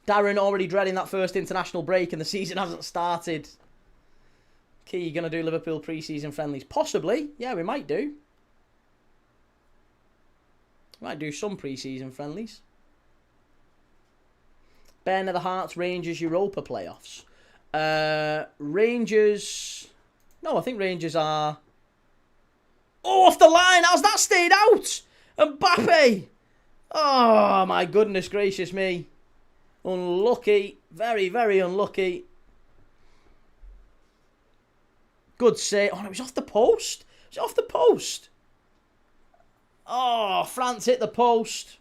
Speaker 1: Darren already dreading that first international break and the season hasn't started. Key, you going to do Liverpool pre-season friendlies? Possibly. Yeah, we might do. We might do some pre-season friendlies. Ben of the Hearts, Rangers, Europa playoffs. Rangers... No, I think Rangers are... Oh, off the line! How's that stayed out? Mbappe! Oh, my goodness gracious me. Unlucky. Very, very unlucky. Good save. Oh, no, it was off the post. It was off the post. Oh, France hit the post.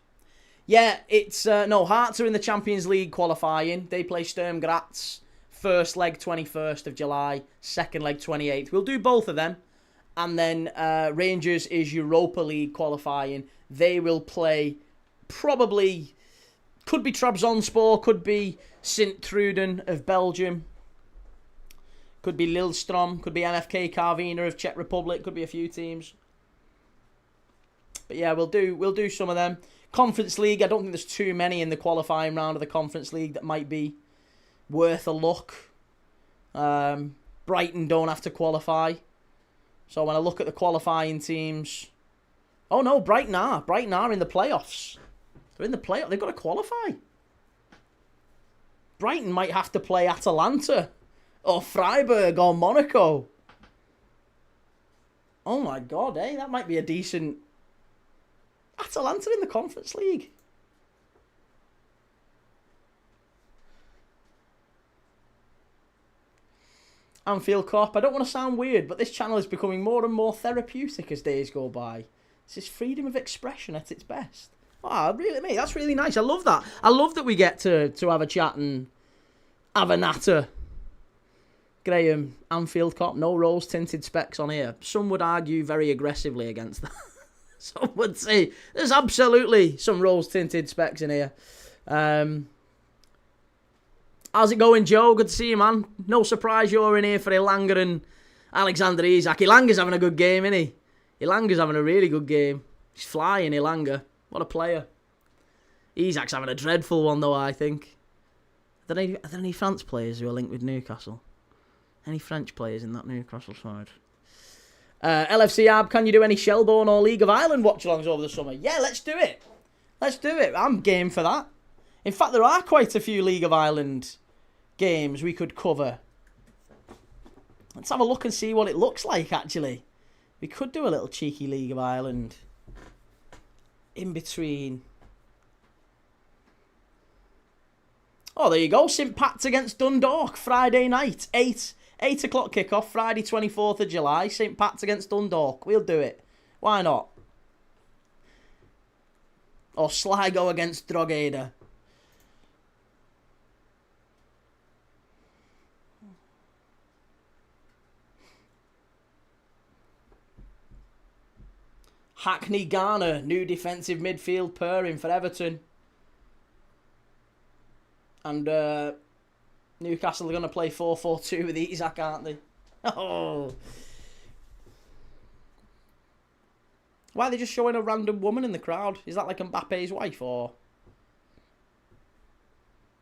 Speaker 1: Yeah, it's... no, Hearts are in the Champions League qualifying. They play Sturm Graz. First leg, 21st of July. Second leg, 28th. We'll do both of them. And then Rangers is Europa League qualifying. They will play probably... Could be Trabzonspor, could be Sint-Truiden of Belgium. Could be Lillestrøm, could be NFK Karvina of Czech Republic, could be a few teams. But yeah, we'll do some of them. Conference League, I don't think there's too many in the qualifying round of the Conference League that might be worth a look. Brighton don't have to qualify. So when I look at the qualifying teams... Oh no, Brighton are in the playoffs. They're in the playoff. They've got to qualify. Brighton might have to play Atalanta or Freiburg or Monaco. Oh my God, eh? That might be a decent... Atalanta in the Conference League. Anfield Cop. I don't want to sound weird, but this channel is becoming more and more therapeutic as days go by. This is freedom of expression at its best. Oh, really, mate, that's really nice. I love that. I love that we get to have a chat and have a natter. Graham, Anfield Cop, no rose-tinted specs on here. Some would argue very aggressively against that. Some would say there's absolutely some rose-tinted specs in here. How's it going, Joe? Good to see you, man. No surprise you're in here for Elanga and Alexander Isak. Elanga's having a good game, isn't he? Elanga's having a really good game. He's flying, Elanga. What a player. Isak's having a dreadful one, though, I think. Are there any France players who are linked with Newcastle? Any French players in that Newcastle side? LFC Ab, can you do any Shelbourne or League of Ireland watch-alongs over the summer? Yeah, let's do it. Let's do it. I'm game for that. In fact, there are quite a few League of Ireland games we could cover. Let's have a look and see what it looks like, actually. We could do a little cheeky League of Ireland in between. Oh, there you go. St. Pat's against Dundalk, Friday night. 8 o'clock kickoff, Friday 24th of July. St. Pat's against Dundalk. We'll do it. Why not? Or Sligo against Drogheda. Hackney Garner, new defensive midfield pairing for Everton. And Newcastle are going to play 4-4-2 with Isak, aren't they? Oh. Why are they just showing a random woman in the crowd? Is that like Mbappe's wife, or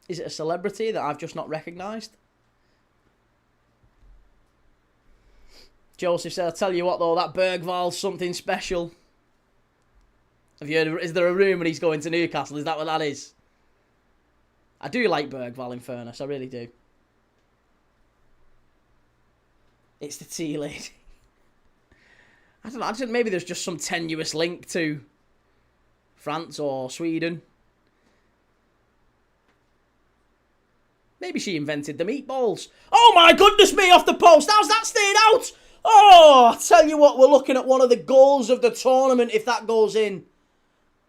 Speaker 1: is it a celebrity that I've just not recognised? Joseph said, I'll tell you what though, that Bergval's something special. Have you heard, is there a rumour he's going to Newcastle? Is that what that is? I do like Bergval, in fairness, I really do. It's the tea lady. I don't know, I think maybe there's just some tenuous link to France or Sweden. Maybe she invented the meatballs. Oh my goodness me, off the post. How's that stayed out? Oh, I tell you what, we're looking at one of the goals of the tournament if that goes in.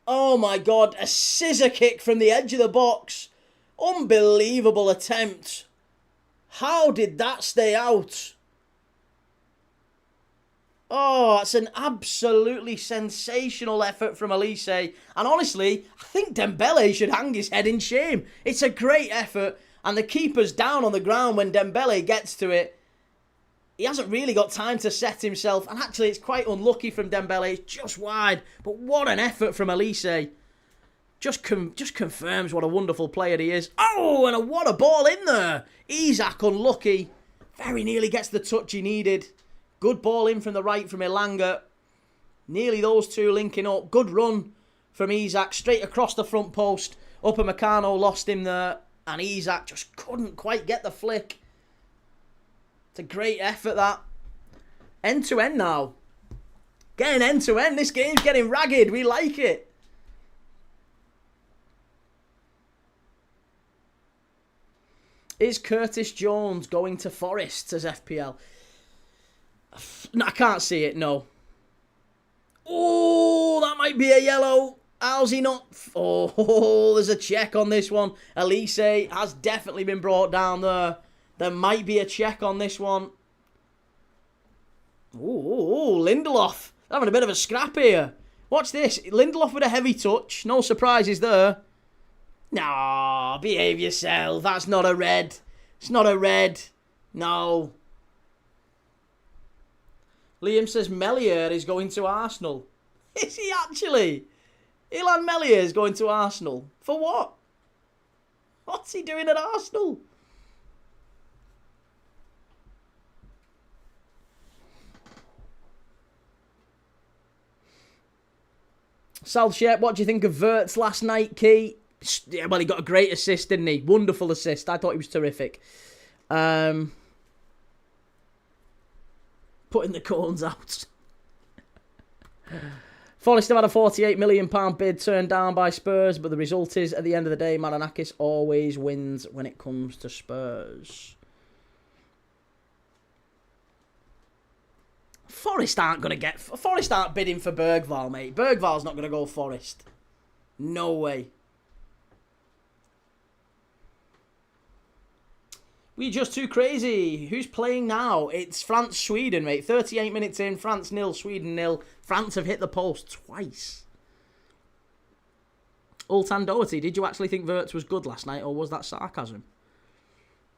Speaker 1: Oh my God, a scissor kick from the edge of the box. Unbelievable attempt. How did that stay out? Oh, it's an absolutely sensational effort from Elise. And honestly, I think Dembélé should hang his head in shame. It's a great effort. And the keeper's down on the ground when Dembélé gets to it. He hasn't really got time to set himself. And actually, it's quite unlucky from Dembélé. It's just wide. But what an effort from Elise. Just confirms what a wonderful player he is. Oh, and what a ball in there. Isak unlucky. Very nearly gets the touch he needed. Good ball in from the right from Elanga. Nearly those two linking up. Good run from Isak. Straight across the front post. Upamecano lost him there. And Isak just couldn't quite get the flick. It's a great effort, that. End to end now. Getting end to end. This game's getting ragged. We like it. Is Curtis Jones going to Forest, says FPL? No, I can't see it, no. Oh, that might be a yellow. How's he not? Oh, there's a check on this one. Elise has definitely been brought down there. There might be a check on this one. Oh, Lindelof. They're having a bit of a scrap here. Watch this. Lindelof with a heavy touch. No surprises there. No, behave yourself. That's not a red. It's not a red. No. Liam says Melier is going to Arsenal. Is he actually? Ilan Melier is going to Arsenal. For what? What's he doing at Arsenal? Southshire, what do you think of Wirtz last night, Key? Yeah, well, he got a great assist, didn't he? Wonderful assist. I thought he was terrific. Putting the cones out. Forest have had a £48 million bid turned down by Spurs, but the result is, at the end of the day, Marinakis always wins when it comes to Spurs. Forest aren't going to get... Forest aren't bidding for Bergvall, mate. Bergvall's not going to go Forest. No way. We're just too crazy. Who's playing now? It's France-Sweden, mate. 38 minutes in. France 0, Sweden 0. France have hit the post twice. Ultan Doherty, did you actually think Wirtz was good last night, or was that sarcasm?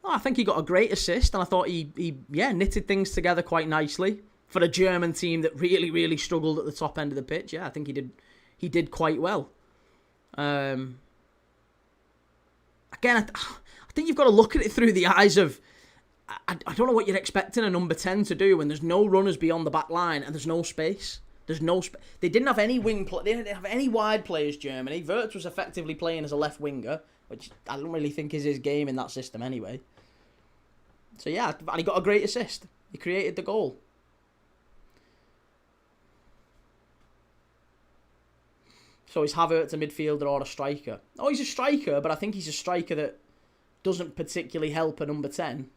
Speaker 1: Oh, I think he got a great assist, and I thought he knitted things together quite nicely for a German team that really, really struggled at the top end of the pitch. Yeah, I think he did quite well. Again, I think you've got to look at it through the eyes of... I don't know what you're expecting a number 10 to do when there's no runners beyond the back line and there's no space. They didn't have any they didn't have any wide players, Germany. Wirtz was effectively playing as a left winger, which I don't really think is his game in that system anyway. So yeah, and he got a great assist. He created the goal. So is Havertz a midfielder or a striker? Oh, he's a striker, but I think he's a striker that doesn't particularly help a number 10.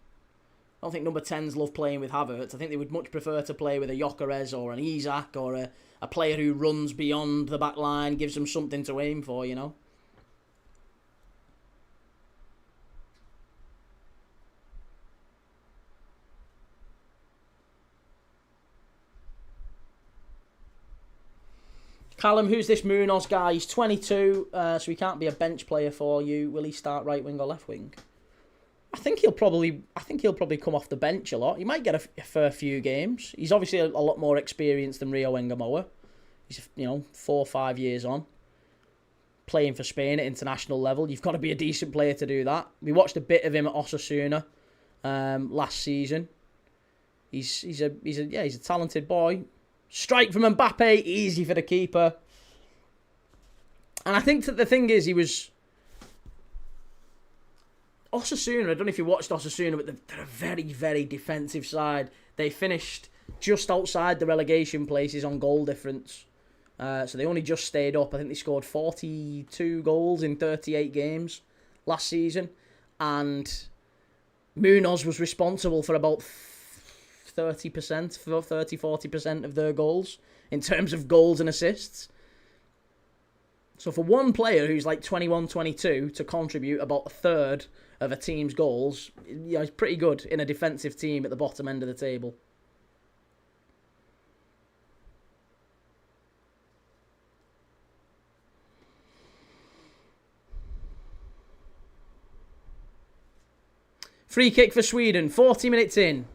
Speaker 1: I don't think number 10s love playing with Havertz. I think they would much prefer to play with a Gyökeres or an Isak or a player who runs beyond the back line, gives them something to aim for, you know. Callum, who's this Munoz guy? He's 22, so he can't be a bench player for you. Will he start right wing or left wing? I think he'll probably come off the bench a lot. He might get a fair few games. He's obviously a lot more experienced than Rio Engamoa. He's 4 or 5 years on, playing for Spain at international level. You've got to be a decent player to do that. We watched a bit of him at Osasuna last season. He's a talented boy. Strike from Mbappe, easy for the keeper. And I think that the thing is, he was... Osasuna, I don't know if you watched Osasuna, but they're a very, very defensive side. They finished just outside the relegation places on goal difference. So they only just stayed up. I think they scored 42 goals in 38 games last season. And Munoz was responsible for about 30%, of their goals in terms of goals and assists. So for one player who's like 21, 22 to contribute about a third of a team's goals, it's pretty good in a defensive team at the bottom end of the table. Free kick for Sweden, 40 minutes in.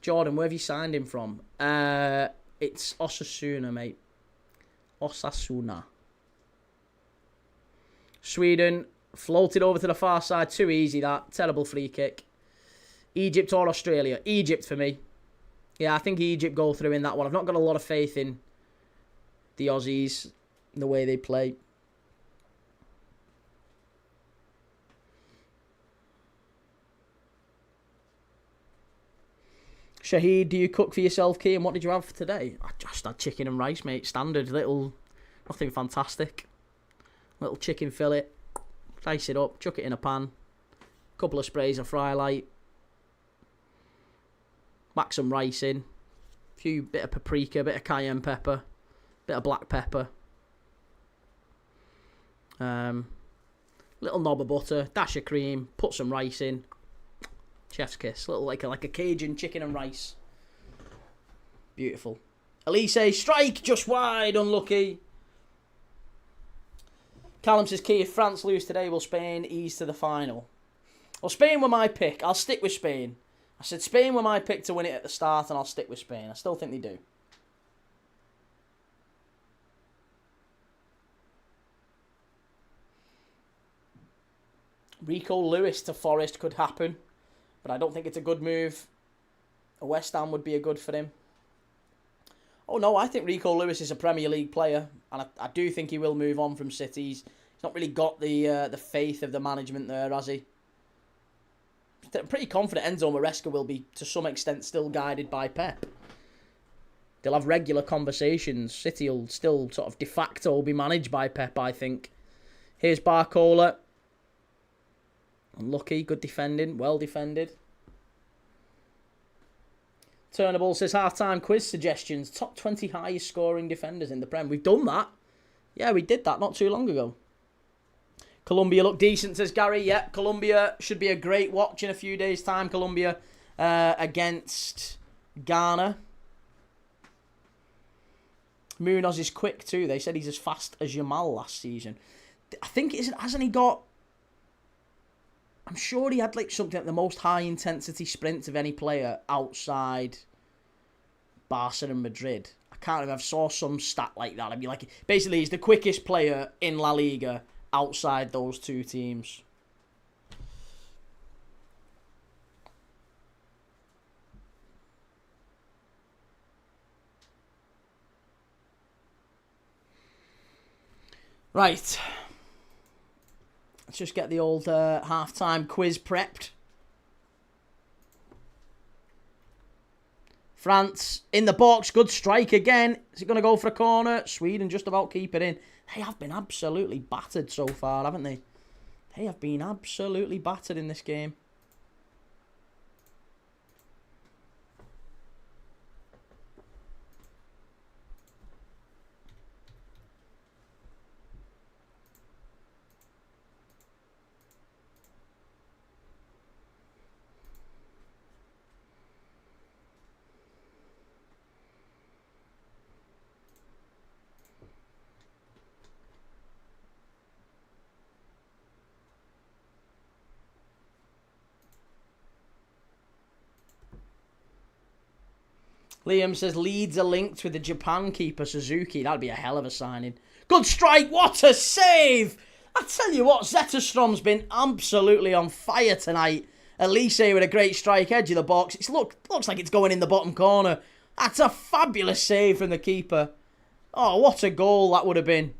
Speaker 1: Jordan, where have you signed him from? It's Osasuna, mate. Osasuna. Sweden floated over to the far side. Too easy, that. Terrible free kick. Egypt or Australia? Egypt for me. Yeah, I think Egypt go through in that one. I've not got a lot of faith in the Aussies, the way they play. Shahid, do you cook for yourself, Key? And what did you have for today? I just had chicken and rice, mate. Standard, nothing fantastic. Little chicken fillet. Dice it up, chuck it in a pan. Couple of sprays of fry light. Whack some rice in. Bit of paprika, bit of cayenne pepper. Bit of black pepper. Little knob of butter, dash of cream, put some rice in. Chef's kiss. Little like a Cajun chicken and rice. Beautiful. Elise, strike just wide, unlucky. Callum says, Key, if France lose today, will Spain ease to the final? Well, Spain were my pick. I'll stick with Spain. I said Spain were my pick to win it at the start, and I'll stick with Spain. I still think they do. Rico Lewis to Forest could happen, but I don't think it's a good move. A West Ham would be a good for him. Oh no, I think Rico Lewis is a Premier League player, and I do think he will move on from City. He's not really got the faith of the management there, has he? I'm pretty confident Enzo Maresca will be, to some extent, still guided by Pep. They'll have regular conversations. City will still sort of de facto be managed by Pep, I think. Here's Barcola. Unlucky, good defending, well defended. Turnable says half-time quiz suggestions. Top 20 highest scoring defenders in the Prem. We've done that. Yeah, we did that not too long ago. Colombia look decent, says Gary. Yep, Colombia should be a great watch in a few days' time. Colombia against Ghana. Munoz is quick too. They said he's as fast as Yamal last season. I think, hasn't he got... I'm sure he had like something like the most high-intensity sprints of any player outside Barca and Madrid. I can't remember. I saw some stat like that. I'd be like, basically, he's the quickest player in La Liga outside those two teams. Right. Let's just get the old half-time quiz prepped. France in the box. Good strike again. Is it going to go for a corner? Sweden just about keep it in. They have been absolutely battered so far, haven't they? They have been absolutely battered in this game. Liam says Leeds are linked with the Japan keeper Suzuki. That'd be a hell of a signing. Good strike. What a save. I tell you what, Zetterstrom's been absolutely on fire tonight. Elise with a great strike, edge of the box. It looks like it's going in the bottom corner. That's a fabulous save from the keeper. Oh, what a goal that would have been.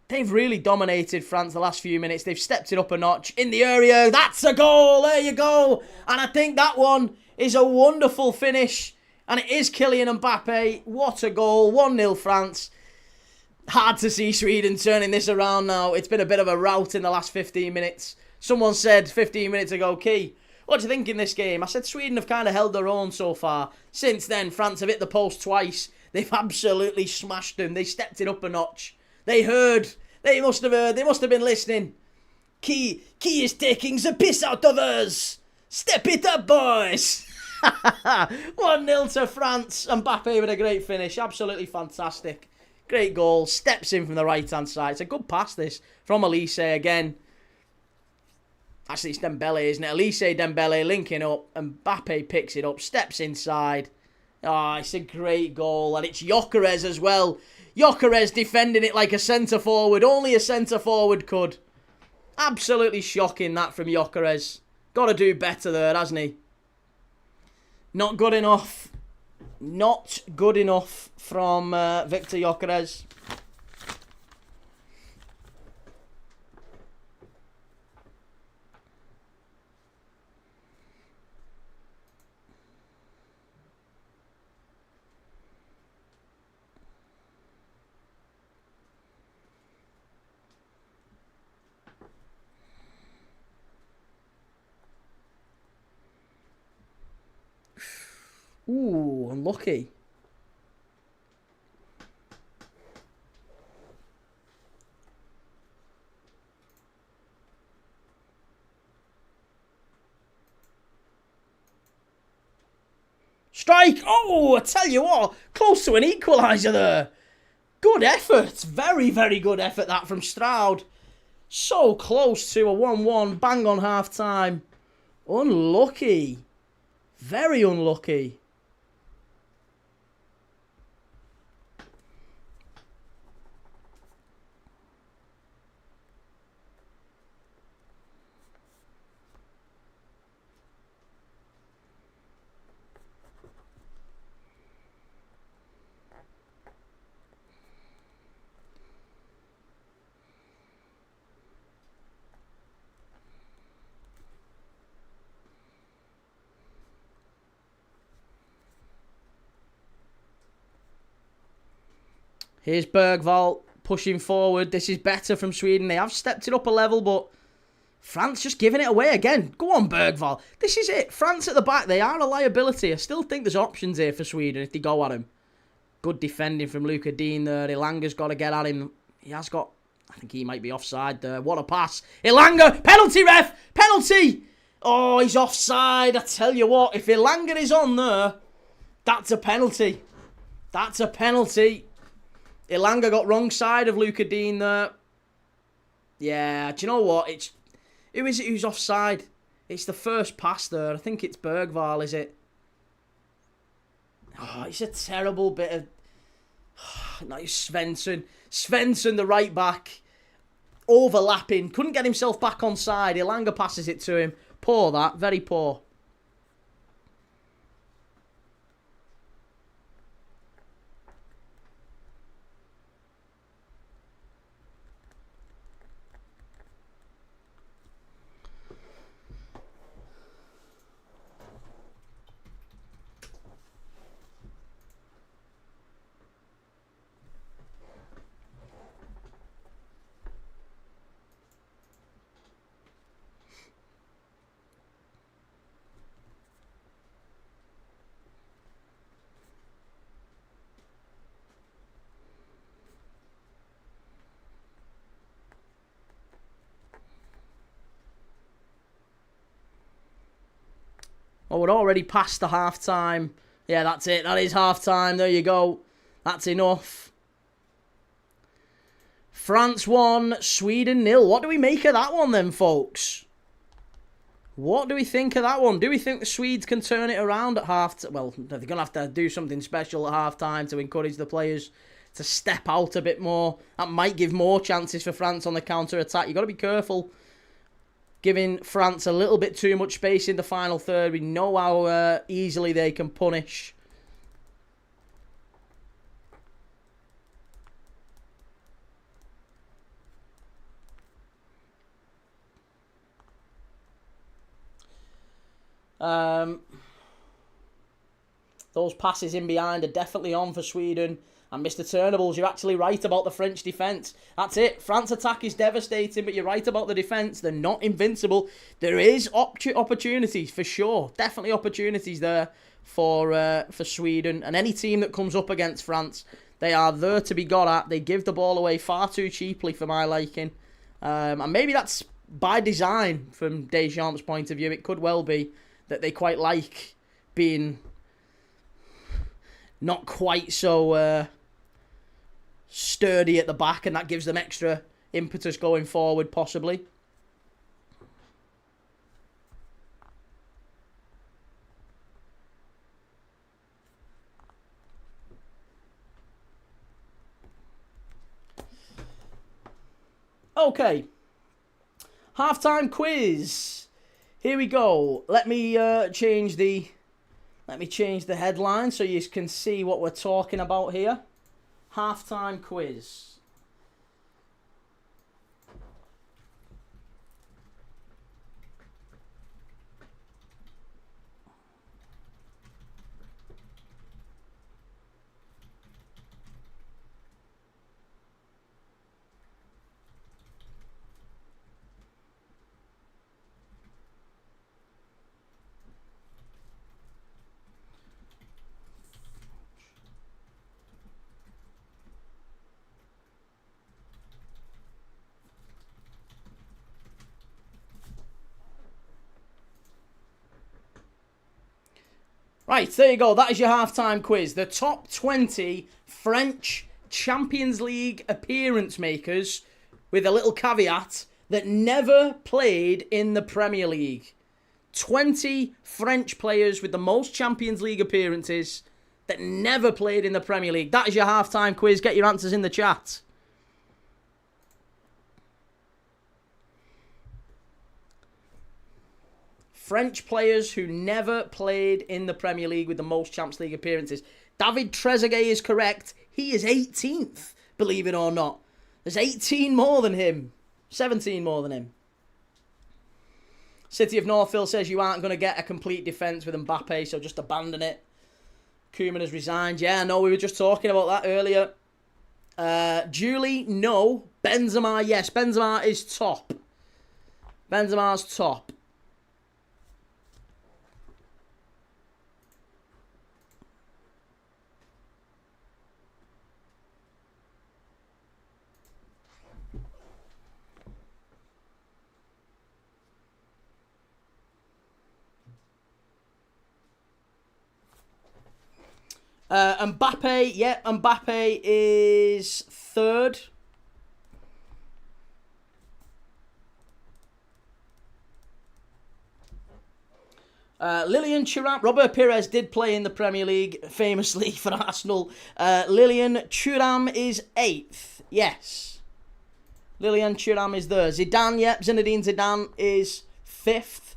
Speaker 1: They've really dominated France the last few minutes. They've stepped it up a notch in the area. That's a goal. There you go. And I think that one is a wonderful finish. And it is Kylian Mbappé. What a goal. 1-0 France. Hard to see Sweden turning this around now. It's been a bit of a rout in the last 15 minutes. Someone said 15 minutes ago, Key, what do you think in this game? I said Sweden have kind of held their own so far. Since then, France have hit the post twice. They've absolutely smashed them. They stepped it up a notch. They heard. They must have heard. They must have been listening. Key is taking the piss out of us. Step it up, boys. 1-0 to France. Mbappe with a great finish. Absolutely fantastic. Great goal. Steps in from the right-hand side. It's a good pass, this, from Elise again. Actually, it's Dembélé, isn't it? Elise, Dembélé linking up. Mbappe picks it up. Steps inside. Oh, it's a great goal. And it's Gyökeres as well. Gyökeres defending it like a centre-forward. Only a centre-forward could. Absolutely shocking, that, from Gyökeres. Got to do better there, hasn't he? Not good enough. Not good enough from Victor Gyökeres. Ooh, unlucky. Strike! Oh, I tell you what, close to an equaliser there. Good effort. Very, very good effort, that, from Stroud. So close to a 1-1, bang on half-time. Unlucky. Very unlucky. Here's Bergvall pushing forward. This is better from Sweden. They have stepped it up a level, but France just giving it away again. Go on, Bergvall. This is it. France at the back. They are a liability. I still think there's options here for Sweden if they go at him. Good defending from Luca Dean there. Ilanga's got to get at him. He has got... I think he might be offside there. What a pass. Ilanga. Penalty, ref. Penalty. Oh, he's offside. I tell you what. If Ilanga is on there, that's a penalty. That's a penalty. Ilanga got wrong side of Luca Dean there. Yeah, do you know what? Who is it who's offside? It's the first pass there. I think it's Bergvall, is it? Oh, it's a terrible bit of... No, Svensson. Svensson, the right back. Overlapping. Couldn't get himself back on side. Ilanga passes it to him. Poor that. Very poor. Oh, we're already past the half-time. Yeah, that's it. That is half-time. There you go. That's enough. France 1, Sweden 0. What do we make of that one then, folks? What do we think of that one? Do we think the Swedes can turn it around at half-time? Well, they're going to have to do something special at half-time to encourage the players to step out a bit more. That might give more chances for France on the counter-attack. You've got to be careful giving France a little bit too much space in the final third. We know how easily they can punish. Those passes in behind are definitely on for Sweden. And Mr. Turnables, you're actually right about the French defence. That's it. France attack is devastating, but you're right about the defence. They're not invincible. There is opportunities for sure. Definitely opportunities there for Sweden. And any team that comes up against France, they are there to be got at. They give the ball away far too cheaply for my liking. And maybe that's by design from Deschamps' point of view. It could well be that they quite like being not quite so sturdy at the back, and that gives them extra impetus going forward, possibly. Okay. Halftime quiz. Here we go. Let me change the headline so you can see what we're talking about here. Halftime quiz. Right, there you go. That is your halftime quiz. The top 20 French Champions League appearance makers, with a little caveat, that never played in the Premier League. 20 French players with the most Champions League appearances that never played in the Premier League. That is your halftime quiz. Get your answers in the chat. French players who never played in the Premier League with the most Champions League appearances. David Trezeguet is correct. He is 18th, believe it or not. There's 18 more than him. 17 more than him. City of Northville says you aren't going to get a complete defence with Mbappe, so just abandon it. Koeman has resigned. Yeah, no, we were just talking about that earlier. Julie, no. Benzema, yes. Benzema is top. Benzema's top. Mbappe, yeah, Mbappe is third. Lilian Thuram, Robert Pires did play in the Premier League, famously for Arsenal. Lilian Thuram is 8th, yes. Lilian Thuram is there. Zidane, yep, Zinedine Zidane is 5th.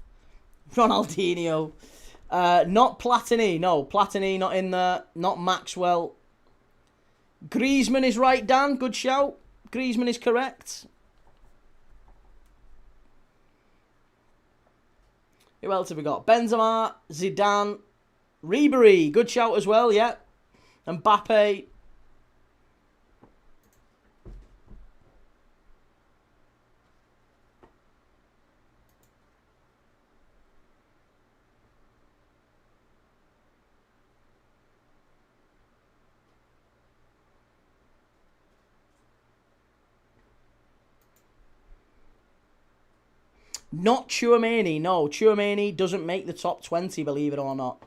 Speaker 1: Ronaldinho. Not Platini, no. Platini not in there. Not Maxwell. Griezmann is right, Dan. Good shout. Griezmann is correct. Who else have we got? Benzema, Zidane, Ribery. Good shout as well, yeah. Mbappe. Not Tchouaméni, no. Tchouaméni doesn't make the top 20, believe it or not.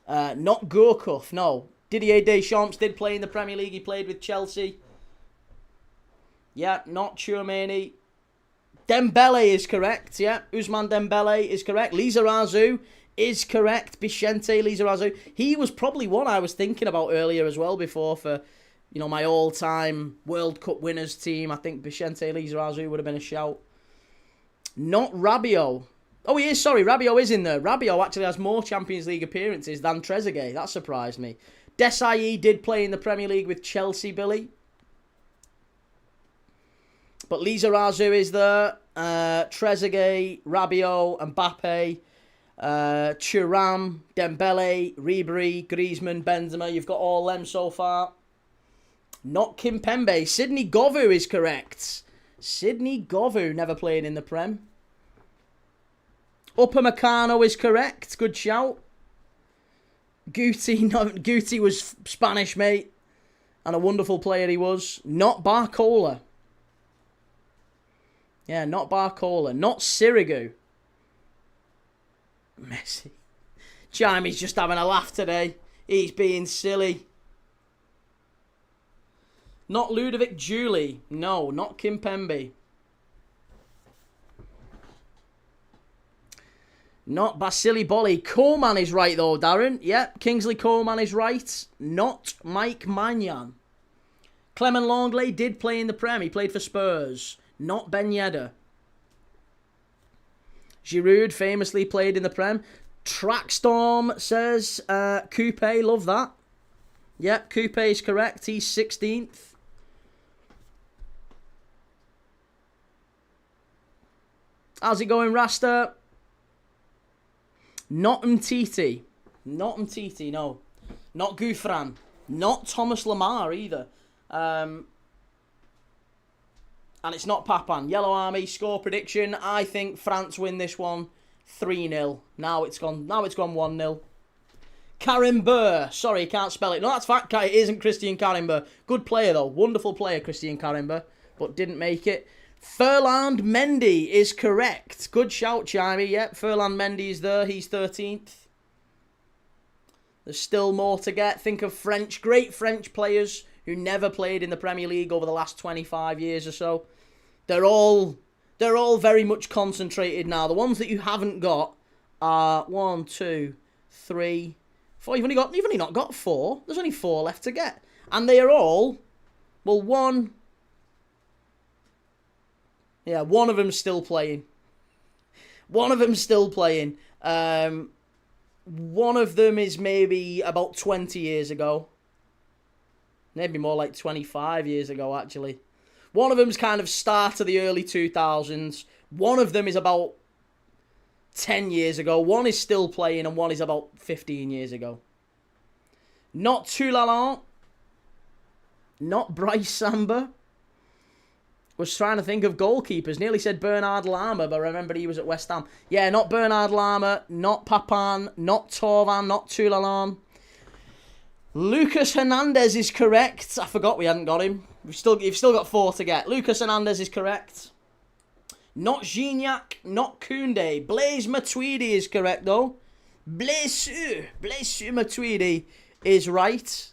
Speaker 1: Not Gourcuff, no. Didier Deschamps did play in the Premier League. He played with Chelsea. Yeah, not Tchouaméni. Dembélé is correct, yeah. Ousmane Dembélé is correct. Lizarazu is correct. Vicente Lizarazu. He was probably one I was thinking about earlier as well before for... You know, my all-time World Cup winners team. I think Vicente Lizarazu would have been a shout. Not Rabiot. Oh, he is, sorry. Rabiot is in there. Rabiot actually has more Champions League appearances than Trezeguet. That surprised me. Desailly did play in the Premier League with Chelsea, Billy. But Lizarazu is there. Trezeguet, Rabiot, Mbappe, Thuram, Dembele, Ribery, Griezmann, Benzema. You've got all them so far. Not Kimpembe. Sidney Govou is correct. Sidney Govou never played in the Prem. Upamecano is correct. Good shout. Guti was Spanish, mate. And a wonderful player he was. Not Barcola. Yeah, not Barcola. Not Sirigu. Messi. Jamie's just having a laugh today. He's being silly. Not Ludovic Julie. No, not Kimpembe. Not Basili Bolly. Coleman is right though, Darren. Yep, Kingsley Coleman is right. Not Mike Magnan. Clement Longley did play in the Prem. He played for Spurs. Not Ben Yedder. Giroud famously played in the Prem. Trackstorm says Coupe. Love that. Yep, Coupe is correct. He's 16th. How's it going, Rasta? Not Mtiti. Not Mtiti, no. Not Gouffran. Not Thomas Lamar either. And it's not Papan. Yellow Army, score prediction. I think France win this one 3-0. Now it's gone 1-0. Karim Burr. Sorry, can't spell it. No, that's fact. It isn't Christian Karim Burr. Good player, though. Wonderful player, Christian Karim Burr. But didn't make it. Ferland Mendy is correct. Good shout, Chimey. Yep, Ferland Mendy is there. He's 13th. There's still more to get. Think of great French players who never played in the Premier League over the last 25 years or so. They're all very much concentrated now. The ones that you haven't got are 1, 2, 3, 4. You've only not got 4. There's only 4 left to get. And they are all, well, one of them's still playing. One of them's still playing. One of them is maybe about 20 years ago. Maybe more like 25 years ago, actually. One of them's kind of start of the early 2000s. One of them is about 10 years ago. One is still playing and one is about 15 years ago. Not Toulalan. Not Bryce Samba. Was trying to think of goalkeepers. Nearly said Bernard Lama, but I remembered he was at West Ham. Yeah, not Bernard Lama, not Papan, not Torvan, not Tulalan. Lucas Hernandez is correct. I forgot we hadn't got him. You've still got 4 to get. Lucas Hernandez is correct. Not Gignac, not Koundé. Blaise Matuidi is correct, though. Blaise Matuidi is right.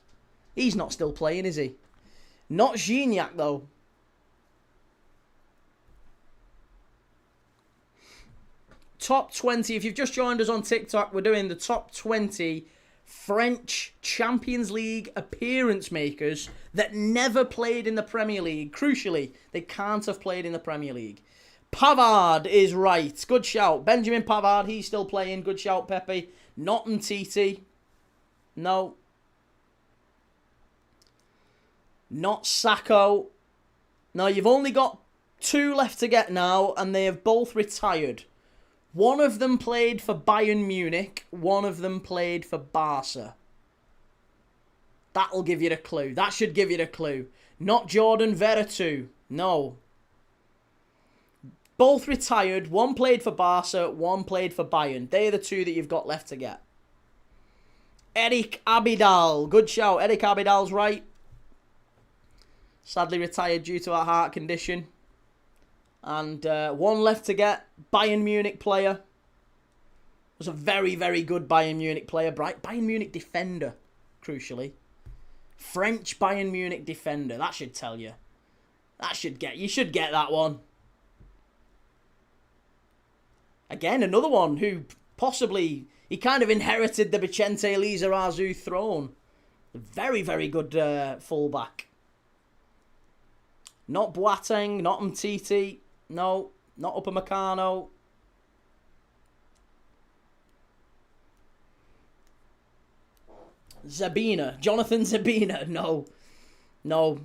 Speaker 1: He's not still playing, is he? Not Gignac, though. Top 20. If you've just joined us on TikTok, we're doing the top 20 French Champions League appearance makers that never played in the Premier League. Crucially, they can't have played in the Premier League. Pavard is right. Good shout. Benjamin Pavard, he's still playing. Good shout, Pepe. Not Mtiti. No. Not Sacco. No, you've only got 2 left to get now, and they have both retired. One of them played for Bayern Munich. One of them played for Barca. That'll give you the clue. That should give you the clue. Not Jordan Veretout. No. Both retired. One played for Barca. One played for Bayern. They're the 2 that you've got left to get. Eric Abidal. Good shout. Eric Abidal's right. Sadly retired due to a heart condition. And 1 left to get. Bayern Munich player. Was a very, very good Bayern Munich player. Bayern Munich defender, crucially. French Bayern Munich defender. That should tell you. You should get that one. Again, another one who possibly, he kind of inherited the Vicente Lizarazu throne. Very, very good fullback. Not Boateng, not Mtiti. No, not Upamecano. Zabina. Jonathan Zabina. No. No.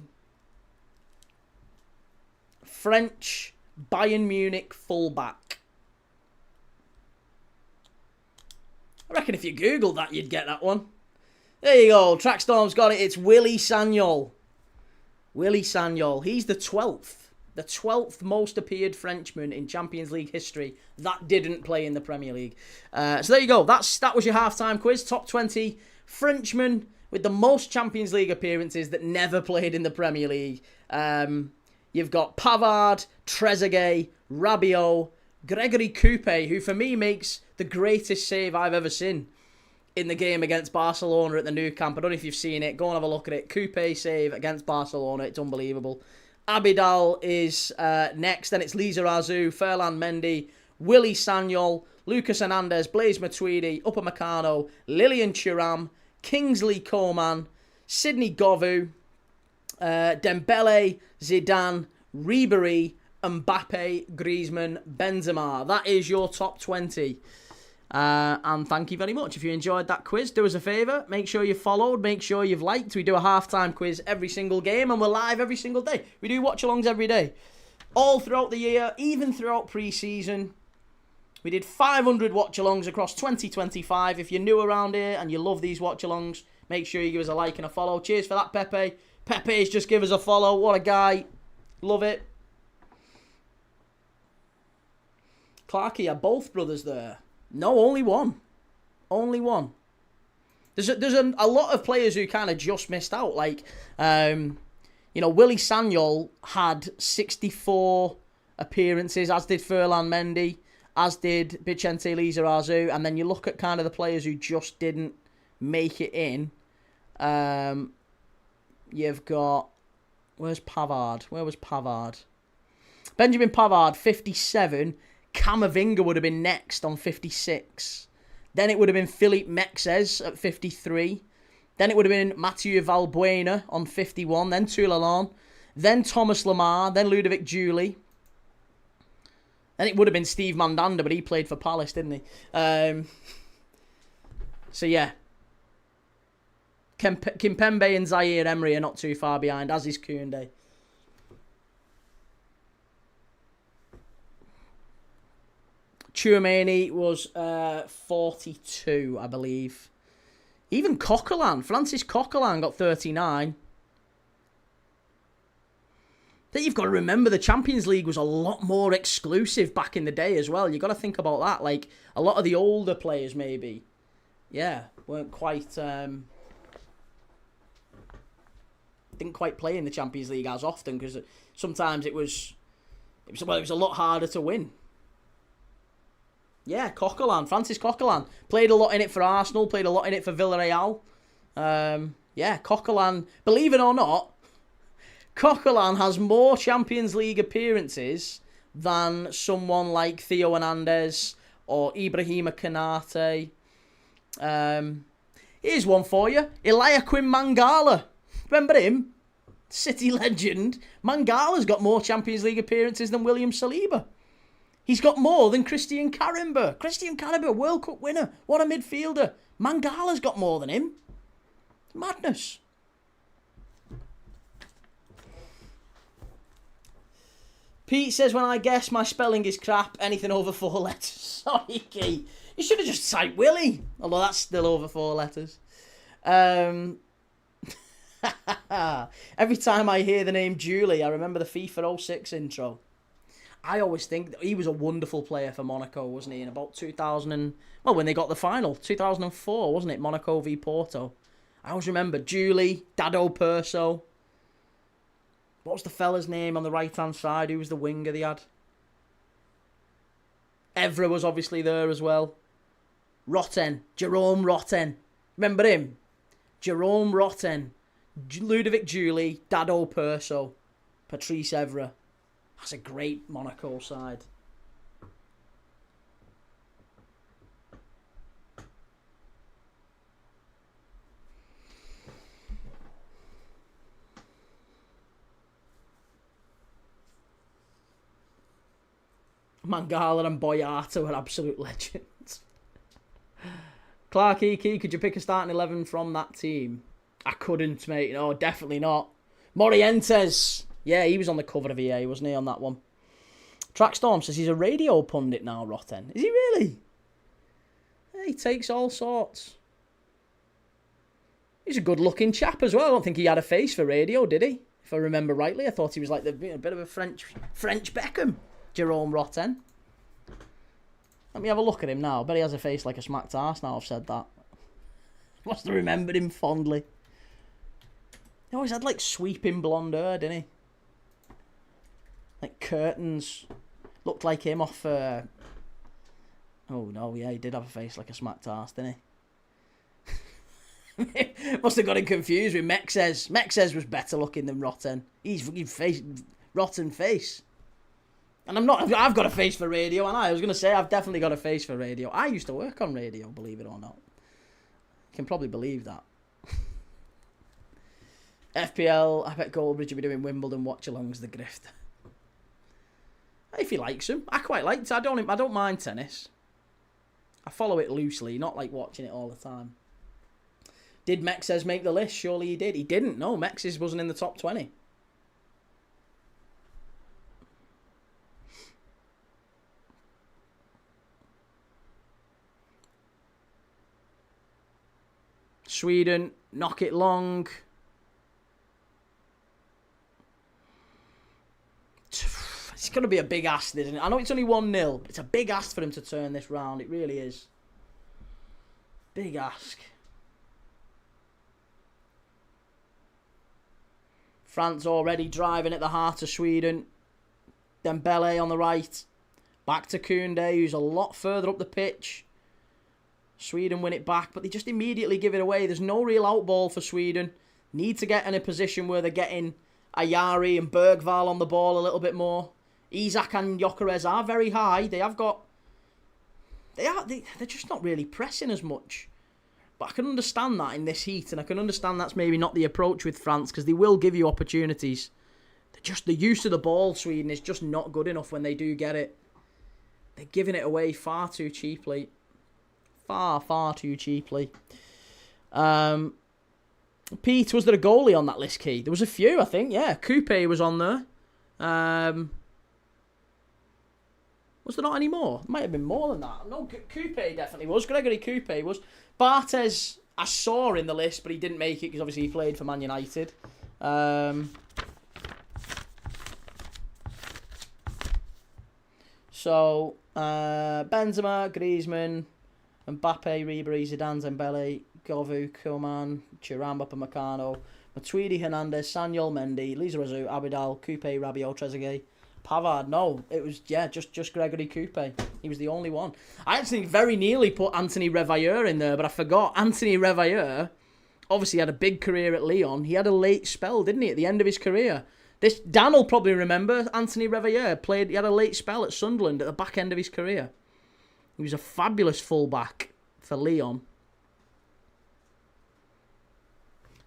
Speaker 1: French Bayern Munich fullback. I reckon if you Googled that, you'd get that one. There you go. Trackstorm's got it. It's Willy Sagnol. Willy Sagnol. He's the 12th. The 12th most appeared Frenchman in Champions League history that didn't play in the Premier League. So there you go. That was your halftime quiz. Top 20 Frenchmen with the most Champions League appearances that never played in the Premier League. You've got Pavard, Trezeguet, Rabiot, Gregory Coupé, who for me makes the greatest save I've ever seen in the game against Barcelona at the Nou Camp. I don't know if you've seen it. Go and have a look at it. Coupé save against Barcelona. It's unbelievable. Abidal is next. Then it's Lizarazu, Ferland Mendy, Willy Sagnol, Lucas Hernandez, Blaise Matuidi, Upamecano, Lilian Thuram, Kingsley Coman, Sidney Govou, Dembele, Zidane, Ribéry, Mbappe, Griezmann, Benzema. That is your top 20. And thank you very much. If you enjoyed that quiz, do us a favour. Make sure you followed. Make sure you've liked. We do a halftime quiz every single game, and we're live every single day. We do watch-alongs every day. All throughout the year, even throughout pre-season. We did 500 watch-alongs across 2025. If you're new around here and you love these watch-alongs, make sure you give us a like and a follow. Cheers for that, Pepe. Pepe's just give us a follow. What a guy. Love it. Clarky are both brothers there. No, only one. Only one. There's a lot of players who kind of just missed out. Like, Willy Sagnol had 64 appearances, as did Ferland Mendy, as did Vicente Lizarazu. And then you look at kind of the players who just didn't make it in. You've got... Where's Pavard? Where was Pavard? Benjamin Pavard, 57. Camavinga would have been next on 56. Then it would have been Philippe Mexes at 53. Then it would have been Mathieu Valbuena on 51. Then Tulalan. Then Thomas Lemar. Then Ludovic Giuly. Then it would have been Steve Mandanda, but he played for Palace, didn't he? So yeah. Kimpembe and Zaire Emery are not too far behind, as is Koundé. Tchouaméni was 42, I believe. Even Coquelin, Francis Coquelin got 39. That you've got to remember the Champions League was a lot more exclusive back in the day as well. You've got to think about that. Like, a lot of the older players maybe, yeah, weren't quite... didn't quite play in the Champions League as often because sometimes it was a lot harder to win. Yeah, Coquelin, Francis Coquelin. Played a lot in it for Arsenal, played a lot in it for Villarreal. Yeah, Coquelin, believe it or not, Coquelin has more Champions League appearances than someone like Theo Hernandez or Ibrahima Konate. Here's one for you. Eliaquim Mangala. Remember him? City legend. Mangala's got more Champions League appearances than William Saliba. He's got more than Christian Karimba. Christian Karimba, World Cup winner. What a midfielder. Mangala's got more than him. Madness. Pete says, when I guess my spelling is crap, anything over 4 letters. Sorry, Key. You should have just typed Willie. Although that's still over 4 letters. Every time I hear the name Julie, I remember the FIFA 06 intro. I always think that he was a wonderful player for Monaco, wasn't he? In about 2000 when they got the final, 2004, wasn't it? Monaco v Porto. I always remember Julie, Dado Perso. What was the fella's name on the right-hand side? Who was the winger they had? Evra was obviously there as well. Rotten. Jerome Rotten. Remember him? Jerome Rotten. Ludovic Julie, Dado Perso. Patrice Evra. That's a great Monaco side. Mangala and Boyata were absolute legends. Clark Eke, could you pick a starting 11 from that team? I couldn't, mate. No, definitely not. Morientes. Yeah, he was on the cover of EA, wasn't he, on that one? Trackstorm says he's a radio pundit now, Rotten. Is he really? Yeah, he takes all sorts. He's a good-looking chap as well. I don't think he had a face for radio, did he? If I remember rightly, I thought he was like a bit of a French Beckham. Jerome Rotten. Let me have a look at him now. I bet he has a face like a smacked arse now I've said that. Must have remembered him fondly. He always had like sweeping blonde hair, didn't he? Like curtains. Looked like him off... Oh no, yeah, he did have a face like a smacked arse, didn't he? Must have got him confused with Mexes. Mexes was better looking than Rotten. He's rotten face. And I've got a face for radio, and I was going to say I've definitely got a face for radio. I used to work on radio, believe it or not. You can probably believe that. FPL, I bet Goldbridge will be doing Wimbledon watch-alongs, the grifter. If he likes them. I quite like it. I don't mind tennis. I follow it loosely, not like watching it all the time. Did Mexes make the list? Surely he did. He didn't. No, Mexes wasn't in the top 20. Sweden, knock it long. It's going to be a big ask, isn't it? I know it's only 1-0, but it's a big ask for him to turn this round. It really is. Big ask. France already driving at the heart of Sweden. Dembélé on the right. Back to Koundé, who's a lot further up the pitch. Sweden win it back, but they just immediately give it away. There's no real outball for Sweden. Need to get in a position where they're getting Ayari and Bergvall on the ball a little bit more. Isak and Gyökeres are very high. They're just not really pressing as much. But I can understand that in this heat, and I can understand that's maybe not the approach with France, because they will give you opportunities. The use of the ball, Sweden, is just not good enough when they do get it. They're giving it away far too cheaply. Far too cheaply. Pete, was there a goalie on that list, Key? There was a few, I think. Yeah, Coupe was on there. Was there not any more? There might have been more than that. No, Coupe definitely was. Gregory Coupe was. Barthez, I saw in the list, but he didn't make it because obviously he played for Man United. So, Benzema, Griezmann, Mbappe, Ribery, Zidane, Dembele, Govu, Koeman, Thuram, Upamecano, Matuidi, Hernandez, Sanyol, Mendy, Lizarazu, Abidal, Coupe, Rabiot, Trezeguet, Pavard. No, it was, yeah, just Gregory Coupe. He was the only one. I actually very nearly put Anthony Revailleur in there, but I forgot. Anthony Revailleur obviously had a big career at Lyon. He had a late spell, didn't he, at the end of his career? Dan will probably remember Anthony Revailleur he had a late spell at Sunderland at the back end of his career. He was a fabulous fullback for Lyon.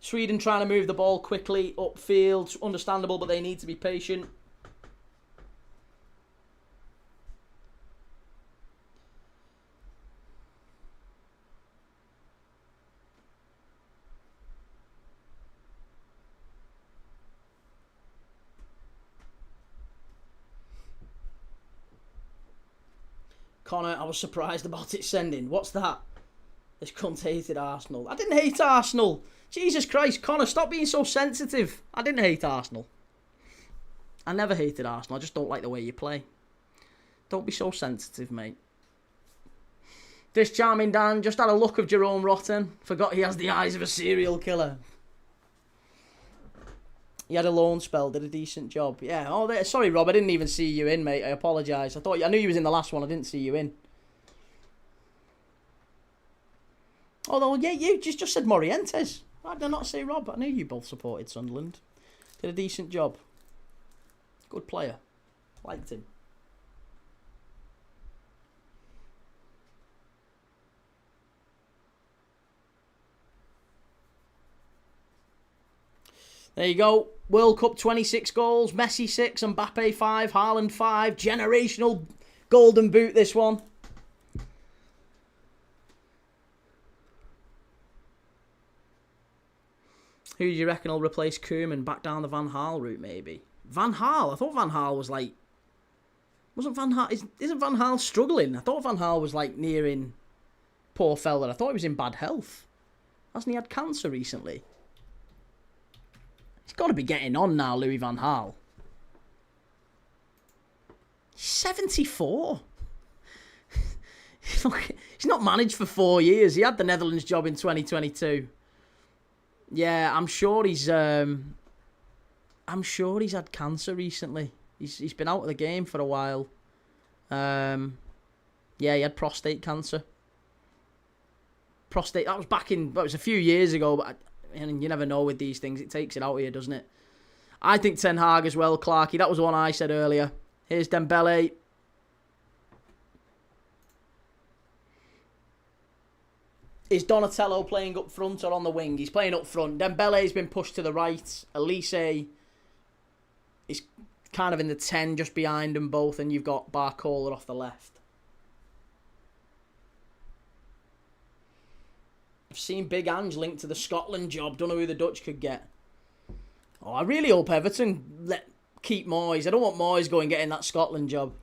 Speaker 1: Sweden trying to move the ball quickly upfield. Understandable, but they need to be patient. Connor, I was surprised about it sending. What's that? This cunt hated Arsenal. I didn't hate Arsenal. Jesus Christ, Connor, stop being so sensitive. I didn't hate Arsenal. I never hated Arsenal. I just don't like the way you play. Don't be so sensitive, mate. This charming Dan just had a look of Jerome Rotten. Forgot he has the eyes of a serial killer. He had a loan spell, did a decent job. Yeah. Oh, sorry, Rob. I didn't even see you in, mate. I apologise. I knew you was in the last one. I didn't see you in. Although, yeah, you just said Morientes. I did not say Rob. I knew you both supported Sunderland. Did a decent job. Good player. Liked him. There you go. World Cup 26 goals. Messi 6, Mbappe 5, Haaland 5. Generational golden boot, this one. Who do you reckon will replace Koeman back down the Van Gaal route, maybe? Van Gaal? I thought Van Gaal was like... Isn't Van Gaal struggling? I thought Van Gaal was like nearing... Poor fella. I thought he was in bad health. Hasn't he had cancer recently? He's got to be getting on now, Louis Van Gaal. 74. He's not managed for 4 years. He had the Netherlands job in 2022. Yeah, I'm sure he's had cancer recently. He's been out of the game for a while. Yeah, he had prostate cancer. That was back in... Well, it was a few years ago, but and you never know with these things. It takes it out here, doesn't it? I think Ten Hag as well, Clarkey. That was the one I said earlier. Here's Dembele. Is Donatello playing up front or on the wing? He's playing up front. Dembele's been pushed to the right. Elise is kind of in the 10 just behind them both. And you've got Barcola off the left. I've seen Big Ange linked to the Scotland job. Don't know who the Dutch could get. Oh, I really hope Everton keep Moyes. I don't want Moyes going getting that Scotland job.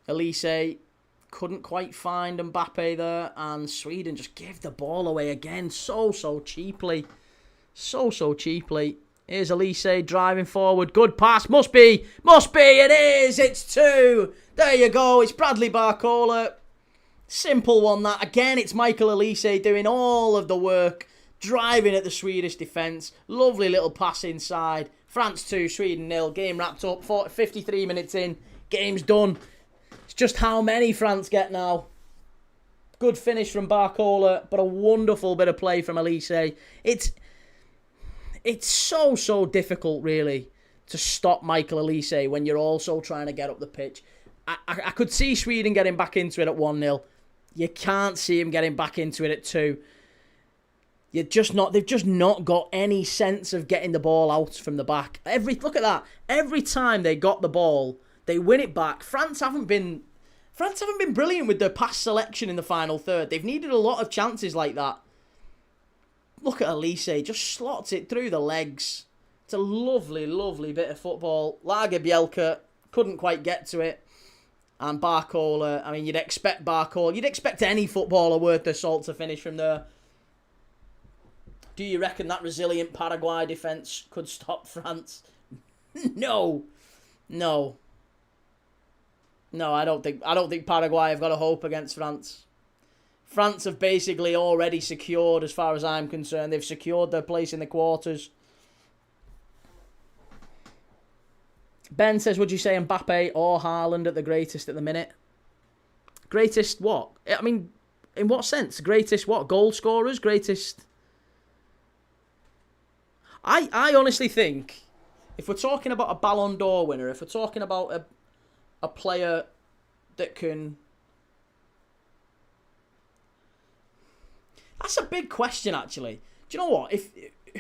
Speaker 1: Elise couldn't quite find Mbappe there. And Sweden just gave the ball away again. So cheaply. So cheaply. Here's Elise driving forward. Good pass. Must be. It is. It's 2. There you go. It's Bradley Barcola. Simple one that. Again, it's Michael Elise doing all of the work. Driving at the Swedish defence. Lovely little pass inside. France 2, Sweden 0. Game wrapped up. 53 minutes in. Game's done. It's just how many France get now. Good finish from Barcola, but a wonderful bit of play from Elise. It's so difficult, really, to stop Michael Elise when you're also trying to get up the pitch. I could see Sweden getting back into it at 1-0. You can't see him getting back into it at 2. They've just not got any sense of getting the ball out from the back. Look at that. Every time they got the ball, they win it back. France haven't been brilliant with their pass selection in the final third. They've needed a lot of chances like that. Look at Elise, just slots it through the legs. It's a lovely bit of football. Lager Bielka couldn't quite get to it. And Barcola, I mean, you'd expect any footballer worth their salt to finish from there. Do you reckon that resilient Paraguay defence could stop France? No. No. No, I don't think Paraguay have got a hope against France. France have basically already secured, as far as I'm concerned. They've secured their place in the quarters. Ben says, would you say Mbappe or Haaland at the greatest at the minute? Greatest what? I mean, in what sense? Greatest what? Goal scorers? Greatest? I honestly think, if we're talking about a Ballon d'Or winner, if we're talking about a player that can... That's a big question, actually. Do you know what?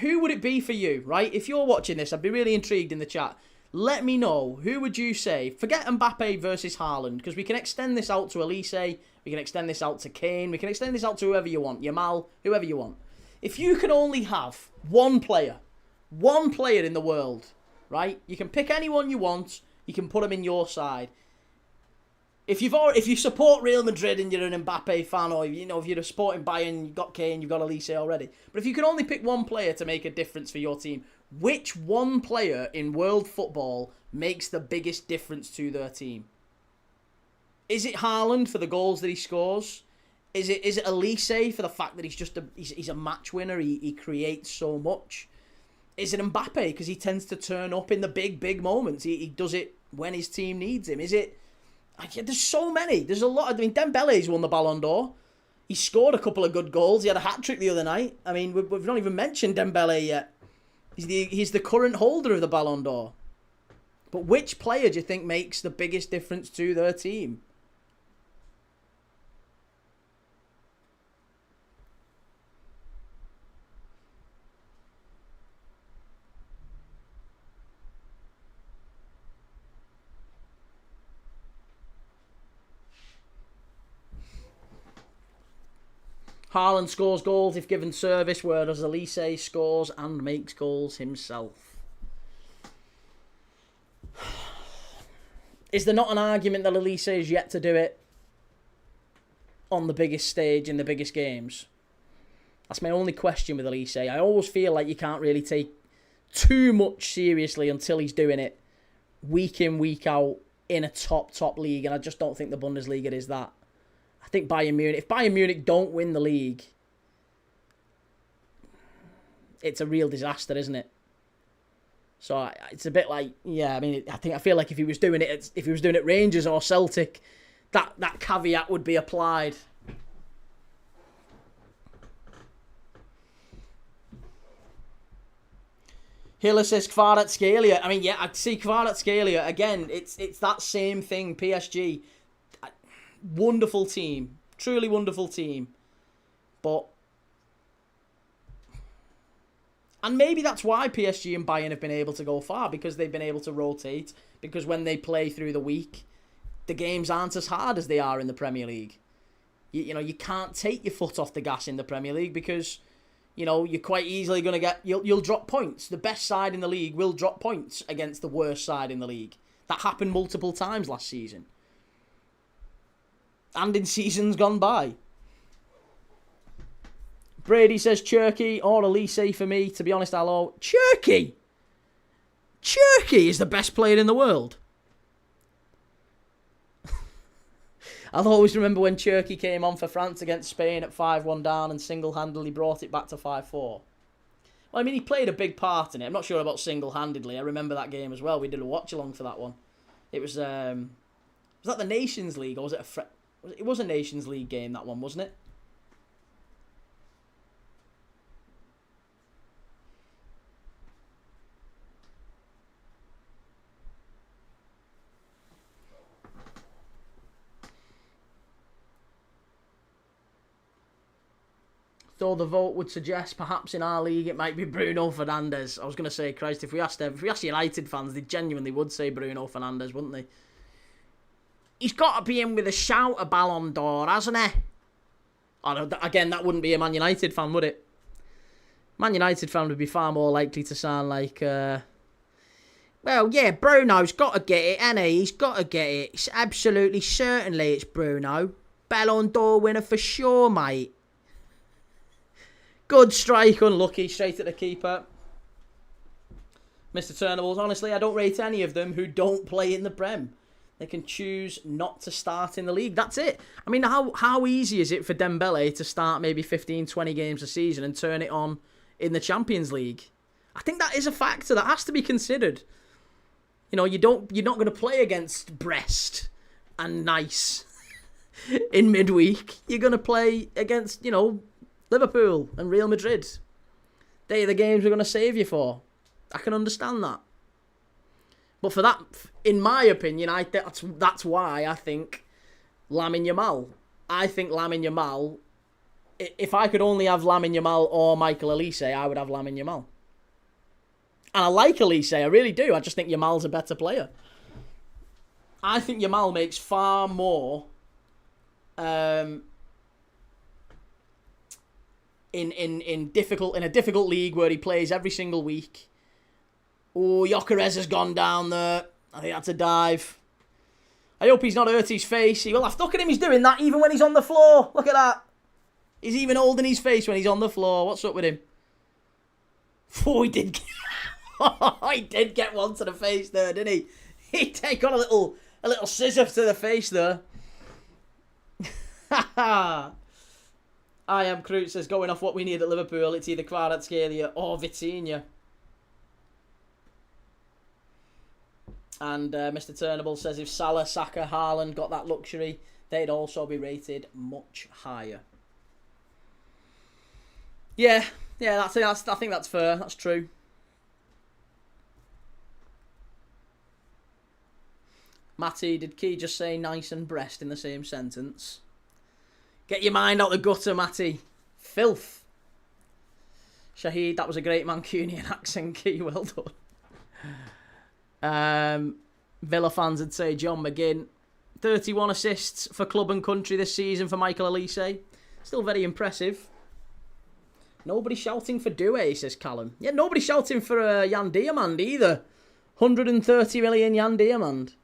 Speaker 1: Who would it be for you, right? If you're watching this, I'd be really intrigued in the chat. Let me know, who would you say? Forget Mbappe versus Haaland, because we can extend this out to Elise, we can extend this out to Kane, we can extend this out to whoever you want, Yamal, whoever you want. If you can only have one player in the world, right? You can pick anyone you want, you can put them in your side. If you support Real Madrid and you're an Mbappe fan, or if you're supporting Bayern, you've got Kane, you've got Elise already. But if you can only pick one player to make a difference for your team, which one player in world football makes the biggest difference to their team? Is it Haaland for the goals that he scores? Is it Elise for the fact that he's a match winner? He creates so much. Is it Mbappe because he tends to turn up in the big moments? He does it when his team needs him. Is it? There's so many. There's a lot. I mean, Dembele's won the Ballon d'Or. He scored a couple of good goals. He had a hat-trick the other night. I mean, we've not even mentioned Dembele yet. He's the current holder of the Ballon d'Or. But which player do you think makes the biggest difference to their team? Haaland scores goals if given service, whereas Elise scores and makes goals himself. Is there not an argument that Elise is yet to do it on the biggest stage in the biggest games? That's my only question with Elise. I always feel like you can't really take too much seriously until he's doing it week in, week out in a top league, and I just don't think the Bundesliga is that. I think if Bayern Munich don't win the league, it's a real disaster, isn't it? So it's a bit like, yeah, I mean, I feel like if he was doing it Rangers or Celtic, that caveat would be applied. Hiller says Kvaratskhelia. I mean, yeah, I'd see Kvaratskhelia again. It's that same thing. PSG. Wonderful team, truly wonderful team, and maybe that's why PSG and Bayern have been able to go far, because they've been able to rotate, because when they play through the week, the games aren't as hard as they are in the Premier League. You can't take your foot off the gas in the Premier League, because you're quite easily going to you'll drop points. The best side in the league will drop points against the worst side in the league. That happened multiple times last season. And in seasons gone by. Brady says Cherky or Elise for me. To be honest, hello. Cherky is the best player in the world. I'll always remember when Cherky came on for France against Spain at 5-1 down and single-handedly brought it back to 5-4. Well, I mean, he played a big part in it. I'm not sure about single-handedly. I remember that game as well. We did a watch-along for that one. It was that the Nations League, or was it it was a Nations League game, that one, wasn't it? So the vote would suggest perhaps in our league it might be Bruno Fernandes. I was going to say, Christ, if we asked United fans, they genuinely would say Bruno Fernandes, wouldn't they? He's got to be in with a shout of Ballon d'Or, hasn't he? Oh, again, that wouldn't be a Man United fan, would it? Man United fan would be far more likely to sound like, well, yeah, Bruno's got to get it, hasn't he? He's got to get it. It's absolutely certainly it's Bruno. Ballon d'Or winner for sure, mate. Good strike, unlucky, straight at the keeper. Mr. Turnables, honestly, I don't rate any of them who don't play in the Prem. They can choose not to start in the league. That's it. I mean, how easy is it for Dembélé to start maybe 15, 20 games a season and turn it on in the Champions League? I think that is a factor that has to be considered. You know, you're not going to play against Brest and Nice in midweek. You're going to play against, you know, Liverpool and Real Madrid. They are the games we're going to save you for. I can understand that. But for that, in my opinion, that's why I think Lamine Yamal. I think Lamine Yamal, if I could only have Lamine Yamal or Michael Olise, I would have Lamine Yamal. And I like Olise, I really do. I just think Yamal's a better player. I think Yamal makes far more in a difficult league where he plays every single week. Oh, Gyökeres has gone down there. I think that's a dive. I hope he's not hurt his face. He will have. Look at him, he's doing that even when he's on the floor. Look at that. He's even holding his face when he's on the floor. What's up with him? Oh, he did get one to the face there, didn't he? He got a little scissor to the face there. I am Crute says, going off what we need at Liverpool, it's either Kvaratskhelia or Vitinha. And Mr. Turnable says if Salah, Saka, Haaland got that luxury, they'd also be rated much higher. Yeah, I think that's fair. That's true. Matty, did Key just say nice and breast in the same sentence? Get your mind out the gutter, Matty. Filth. Shahid, that was a great Mancunian accent, Key. Well done. Villa fans would say John McGinn. 31 assists for club and country this season for Michael Olise. Still very impressive. Nobody shouting for Doué, says Callum. Yeah, nobody shouting for Jan Diamand either. 130 million Jan Diamand.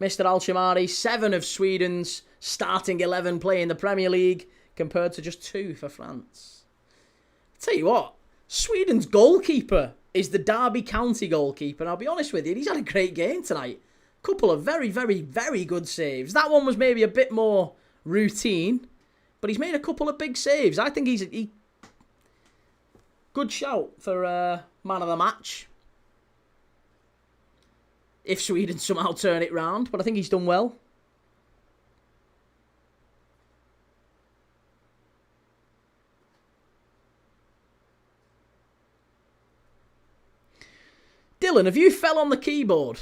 Speaker 1: Mr. Alchamari, 7 of Sweden's starting 11 play in the Premier League compared to just 2 for France. I'll tell you what, Sweden's goalkeeper is the Derby County goalkeeper. And I'll be honest with you, he's had a great game tonight. Couple of very, very, very good saves. That one was maybe a bit more routine, but he's made a couple of big saves. I think he's a good shout for man of the match. If Sweden somehow turn it round, but I think he's done well. Dylan, have you fell on the keyboard?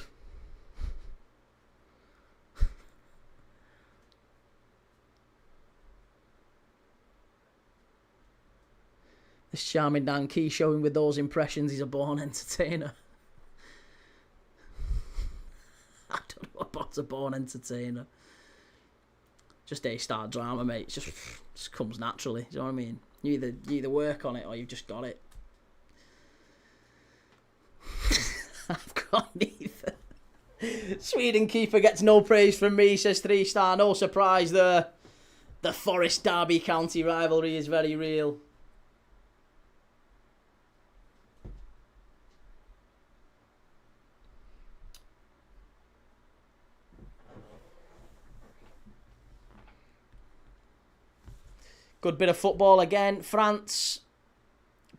Speaker 1: This charming Dan Key showing with those impressions he's a born entertainer. I don't know about a born entertainer. Just A-star drama, mate. It just comes naturally. Do you know what I mean? You either work on it or you've just got it. I've got neither. Sweden keeper gets no praise from me, says 3-star. No surprise there. The Forest Derby County rivalry is very real. Good bit of football again. France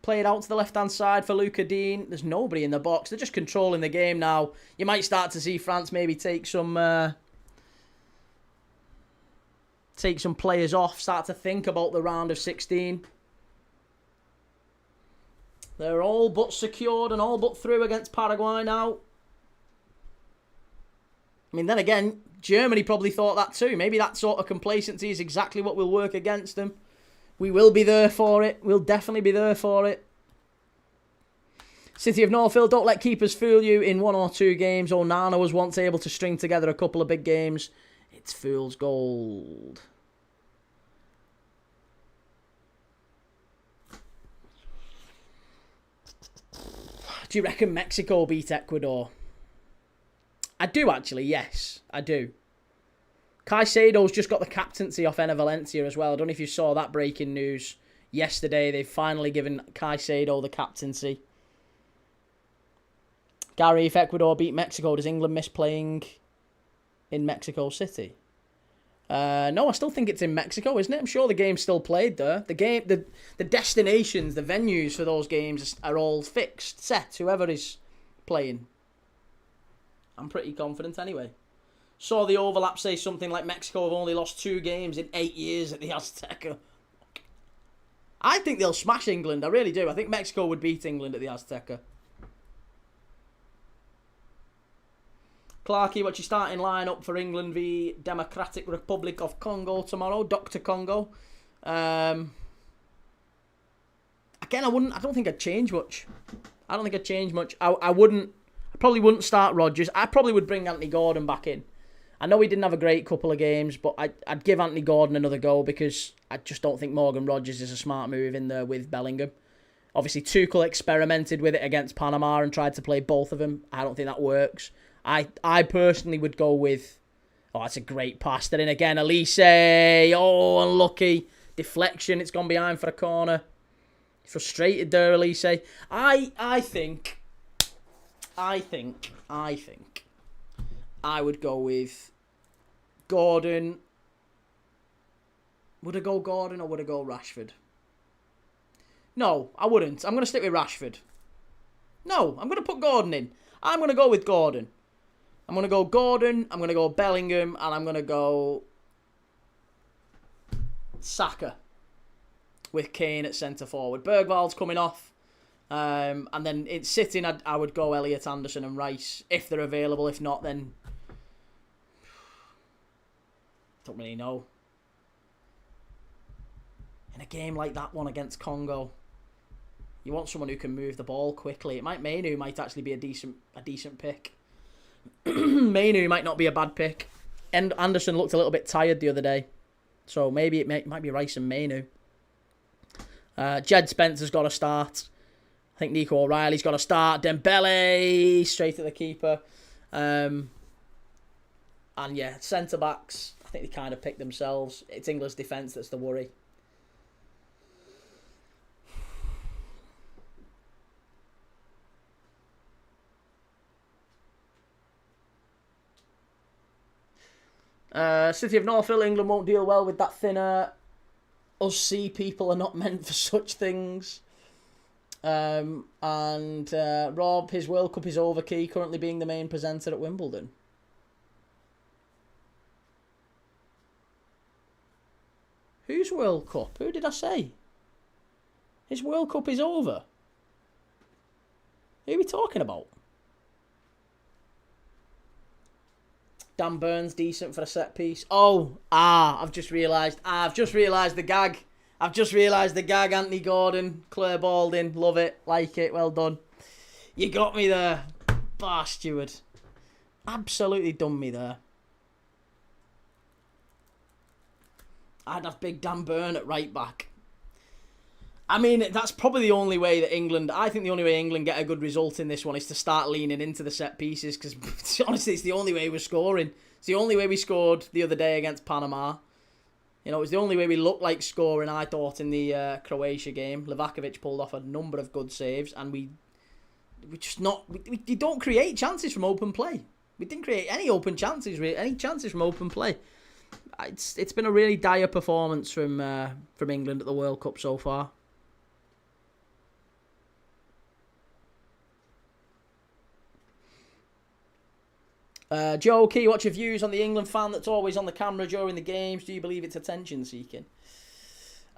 Speaker 1: played out to the left-hand side for Luca Dean. There's nobody in the box. They're just controlling the game now. You might start to see France maybe take some players off, start to think about the round of 16. They're all but secured and all but through against Paraguay now. I mean, then again, Germany probably thought that too. Maybe that sort of complacency is exactly what will work against them. We will be there for it. We'll definitely be there for it. City of Northfield, don't let keepers fool you in 1 or 2 games. Onana was once able to string together a couple of big games. It's fool's gold. Do you reckon Mexico beat Ecuador? I do actually, yes. I do. Caicedo's just got the captaincy off Enna Valencia as well. I don't know if you saw that breaking news yesterday they've finally given Caicedo the captaincy. Gary, if Ecuador beat Mexico, does England miss playing in Mexico City? No, I still think it's in Mexico, isn't it? I'm sure the game's still played there. The destinations, the venues for those games are all fixed, set, whoever is playing. I'm pretty confident anyway. Saw the overlap say something like Mexico have only lost 2 games in 8 years at the Azteca. I think they'll smash England, I really do. I think Mexico would beat England at the Azteca. Clarky, what's your starting lineup for England v Democratic Republic of Congo tomorrow? Dr. Congo. Again, I don't think I'd change much. I probably wouldn't start Rodgers. I probably would bring Anthony Gordon back in. I know he didn't have a great couple of games, but I'd give Anthony Gordon another go because I just don't think Morgan Rodgers is a smart move in there with Bellingham. Obviously, Tuchel experimented with it against Panama and tried to play both of them. I don't think that works. I personally would go with... Oh, that's a great pass. Then again, Elise. Oh, unlucky. Deflection. It's gone behind for a corner. Frustrated there, Elise. I think I would go with Gordon. Would I go Gordon or would I go Rashford? No, I wouldn't. I'm going to stick with Rashford. No, I'm going to put Gordon in. I'm going to go with Gordon. I'm going to go Gordon, I'm going to go Bellingham, and I'm going to go Saka with Kane at centre-forward. Bergwald's coming off. And then it's sitting, I would go Elliot, Anderson and Rice if they're available. If not, then... Don't really know. In a game like that one against Congo, you want someone who can move the ball quickly. Mainu might actually be a decent pick. Mainu might not be a bad pick. And Anderson looked a little bit tired the other day, so maybe it might be Rice and Mainu. Jed Spencer's got to start. I think Nico O'Reilly's got to start. Dembele straight at the keeper. And yeah, centre backs. I think they kind of picked themselves. It's England's defence that's the worry. City of Northville, England won't deal well with that thinner. Us sea people are not meant for such things. Rob, his World Cup is over, Key, currently being the main presenter at Wimbledon. Whose World Cup? Who did I say? His World Cup is over. Who are we talking about? Dan Burns, decent for a set piece. I've just realised the gag. Anthony Gordon, Claire Balding, love it, like it, well done. You got me there. Bar Steward. Absolutely done me there. I'd have big Dan Burn at right back. I mean, that's probably the only way that England... I think the only way England get a good result in this one is to start leaning into the set pieces, because honestly, it's the only way we're scoring. It's the only way we scored the other day against Panama. You know, it was the only way we looked like scoring, I thought, in the Croatia game. Livakovic pulled off a number of good saves, and we don't create chances from open play. We didn't create any open chances, really, any chances from open play. It's been a really dire performance from England at the World Cup so far. Joe Key, what's your views on the England fan that's always on the camera during the games? Do you believe it's attention seeking?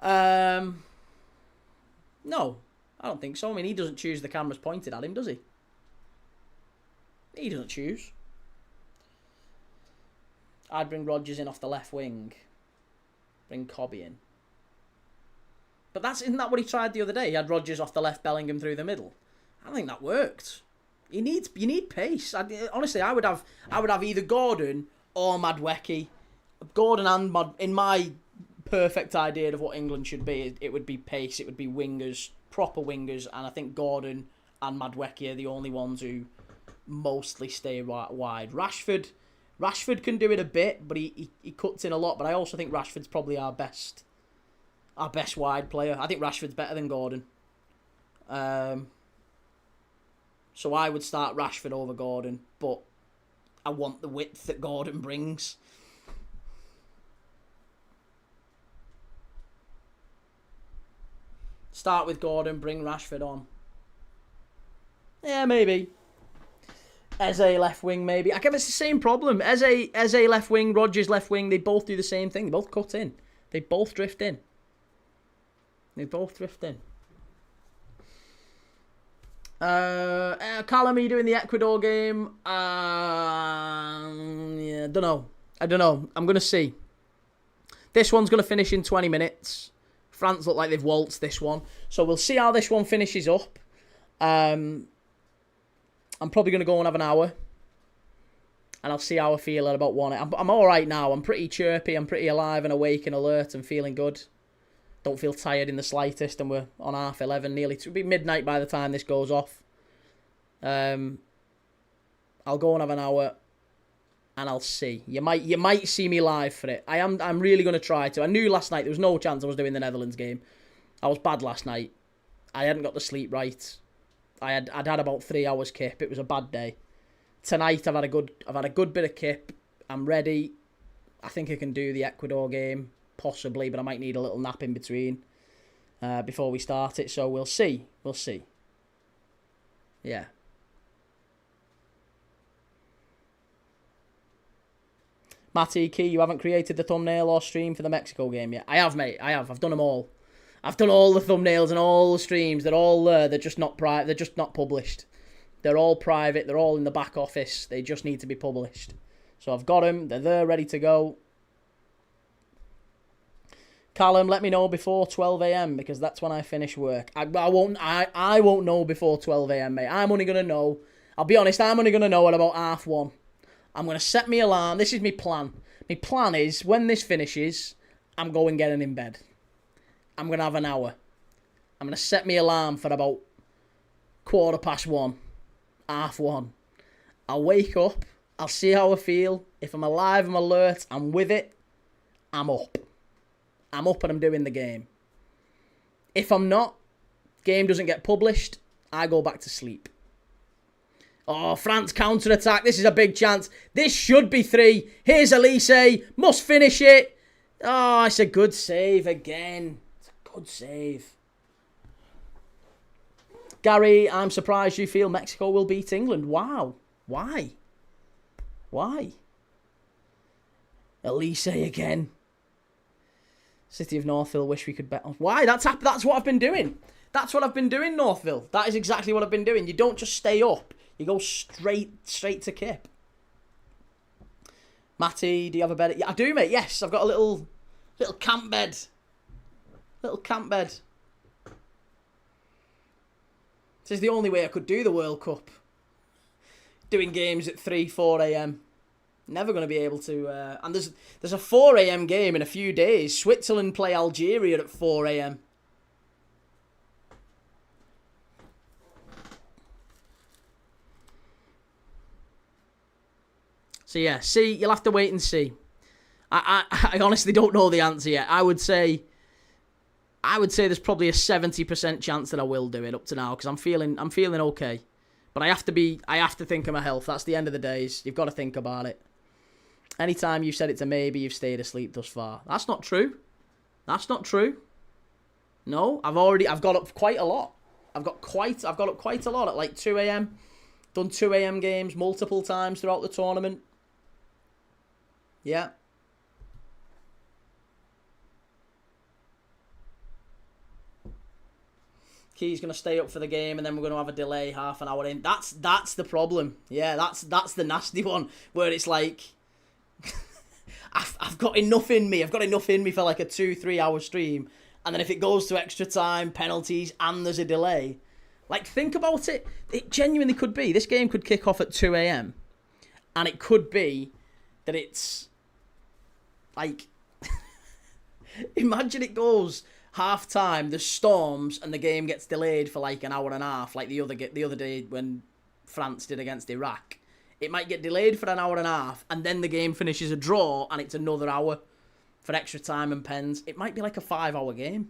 Speaker 1: No, I don't think so. I mean, he doesn't choose the cameras pointed at him, does he? He doesn't choose. I'd bring Rodgers in off the left wing. Bring Cobby in. But isn't that what he tried the other day? He had Rodgers off the left, Bellingham through the middle. I don't think that worked. You need pace. Honestly, I would have either Gordon or Madueke. Gordon and in my perfect idea of what England should be, it would be pace. It would be wingers, proper wingers, and I think Gordon and Madueke are the only ones who mostly stay wide. Rashford can do it a bit, but he cuts in a lot. But I also think Rashford's probably our best our best wide player. I think Rashford's better than Gordon. So I would start Rashford over Gordon, but I want the width that Gordon brings. Start with Gordon, bring Rashford on. Yeah, maybe. Eze left wing, maybe. I guess it's the same problem. Eze left wing, Rodgers left wing. They both do the same thing. They both cut in. They both drift in. Callum, are you doing the Ecuador game? Yeah, don't know. I don't know. I'm going to see. This one's going to finish in 20 minutes. France look like they've waltzed this one. So we'll see how this one finishes up. I'm probably going to go and have an hour. And I'll see how I feel at about 1. I'm all right now. I'm pretty chirpy. I'm pretty alive and awake and alert and feeling good. Don't feel tired in the slightest. And we're on 11:30, nearly. It'll be midnight by the time this goes off. I'll go and have an hour. And I'll see. You might see me live for it. I'm really going to try to. I knew last night there was no chance I was doing the Netherlands game. I was bad last night. I hadn't got the sleep right. I'd had about 3 hours kip. It was a bad day. Tonight I've had a good bit of kip. I'm ready. I think I can do the Ecuador game possibly, but I might need a little nap in between before we start it. So we'll see. We'll see. Yeah. Matty Key, you haven't created the thumbnail or stream for the Mexico game yet. I have, mate. I have. I've done them all. I've done all the thumbnails and all the streams. They're all there. They're just not private. They're just not published. They're all private. They're all in the back office. They just need to be published. So I've got them. They're there, ready to go. Callum, let me know before 12 a.m. because that's when I finish work. I won't know before 12 a.m. mate. I'm only gonna know. I'll be honest. I'm only gonna know at about 1:30. I'm going to set my alarm. This is my plan. My plan is, when this finishes, I'm going getting in bed. I'm going to have an hour. I'm going to set my alarm for about 1:15, 1:30. I'll wake up. I'll see how I feel. If I'm alive, I'm alert, I'm with it, I'm up. I'm up and I'm doing the game. If I'm not, game doesn't get published, I go back to sleep. Oh, France counter-attack. This is a big chance. This should be 3. Here's Elise. Must finish it. Oh, it's a good save again. It's a good save. Gary, I'm surprised you feel Mexico will beat England. Wow. Why? Elise again. City of Northville, wish we could bet on. Why? That's what I've been doing. That's what I've been doing, Northville. That is exactly what I've been doing. You don't just stay up. You go straight to kip. Matty, do you have a bed? Yeah, I do, mate. Yes, I've got a little camp bed. Little camp bed. This is the only way I could do the World Cup. Doing games at 3, 4 a.m. Never going to be able to. And there's a 4 a.m. game in a few days. Switzerland play Algeria at 4 a.m. So yeah, see, you'll have to wait and see. I honestly don't know the answer yet. I would say there's probably a 70% chance that I will do it up to now because I'm feeling okay. But I have to think of my health. That's the end of the days. You've got to think about it. Anytime you've said it's a maybe, you've stayed asleep thus far. That's not true. That's not true. No, I've got up quite a lot. I've got up quite a lot at like 2 a.m. Done 2 a.m. games multiple times throughout the tournament. Yeah. Key's going to stay up for the game and then we're going to have a delay half an hour in. That's the problem. Yeah, that's the nasty one where it's like I've got enough in me. I've got enough in me for like a 2-3 hour stream. And then if it goes to extra time, penalties and there's a delay. Like, think about it. It genuinely could be. This game could kick off at 2 a.m. And it could be that it's like imagine it goes half time, there's storms, and the game gets delayed for like an hour and a half, like the other day when France did against Iraq. It might get delayed for an hour and a half, and then the game finishes a draw, and it's another hour. for extra time and pens. It might be like a 5-hour game.